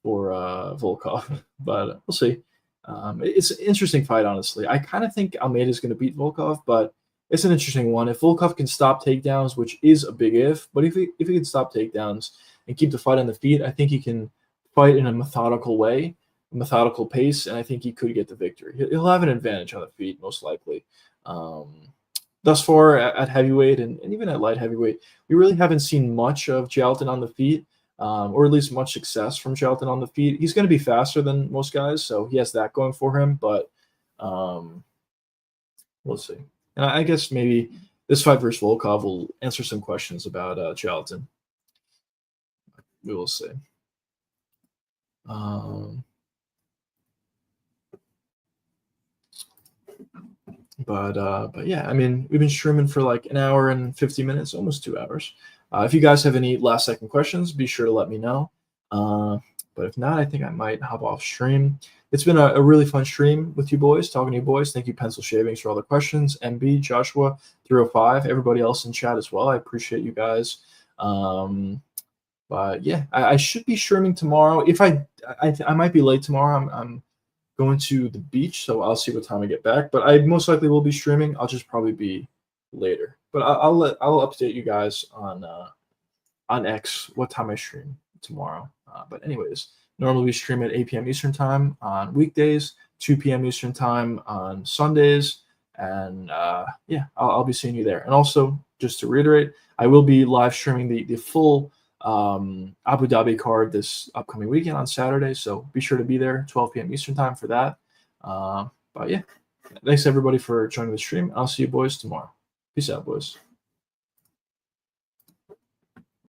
S1: Volkov, but we'll see. It's an interesting fight, honestly. I kind of think Almeida is going to beat Volkov, but it's an interesting one. If Volkov can stop takedowns, which is a big if, but if he can stop takedowns and keep the fight on the feet, I think he can fight in a methodical way, a methodical pace, and I think he could get the victory. He'll have an advantage on the feet, most likely. Thus far at heavyweight and even at light heavyweight, we really haven't seen much of Charlton on the feet. or at least much success from Charlton on the feet. He's going to be faster than most guys, so he has that going for him. But um, we'll see. And I guess maybe this fight versus Volkov will answer some questions about Charlton. We will see. But yeah, I mean, we've been streaming for like an hour and 50 minutes, almost 2 hours. If you guys have any last second questions, be sure to let me know. But if not, I think I might hop off stream. It's been a really fun stream with you boys, talking to you boys. Thank you, Pencil Shavings, for all the questions. MB, Joshua, 305, everybody else in chat as well. I appreciate you guys. But yeah, I should be streaming tomorrow. If I might be late tomorrow. I'm going to the beach, so I'll see what time I get back. But I most likely will be streaming. I'll just probably be later. But I'll update you guys on X what time I stream tomorrow. But anyways, normally we stream at 8 p.m. Eastern time on weekdays, 2 p.m. Eastern time on Sundays, and yeah, I'll be seeing you there. And also, just to reiterate, I will be live streaming the full Abu Dhabi card this upcoming weekend on Saturday, so be sure to be there 12 p.m. Eastern time for that. But yeah, thanks everybody for joining the stream. I'll see you boys tomorrow. Peace out, boys.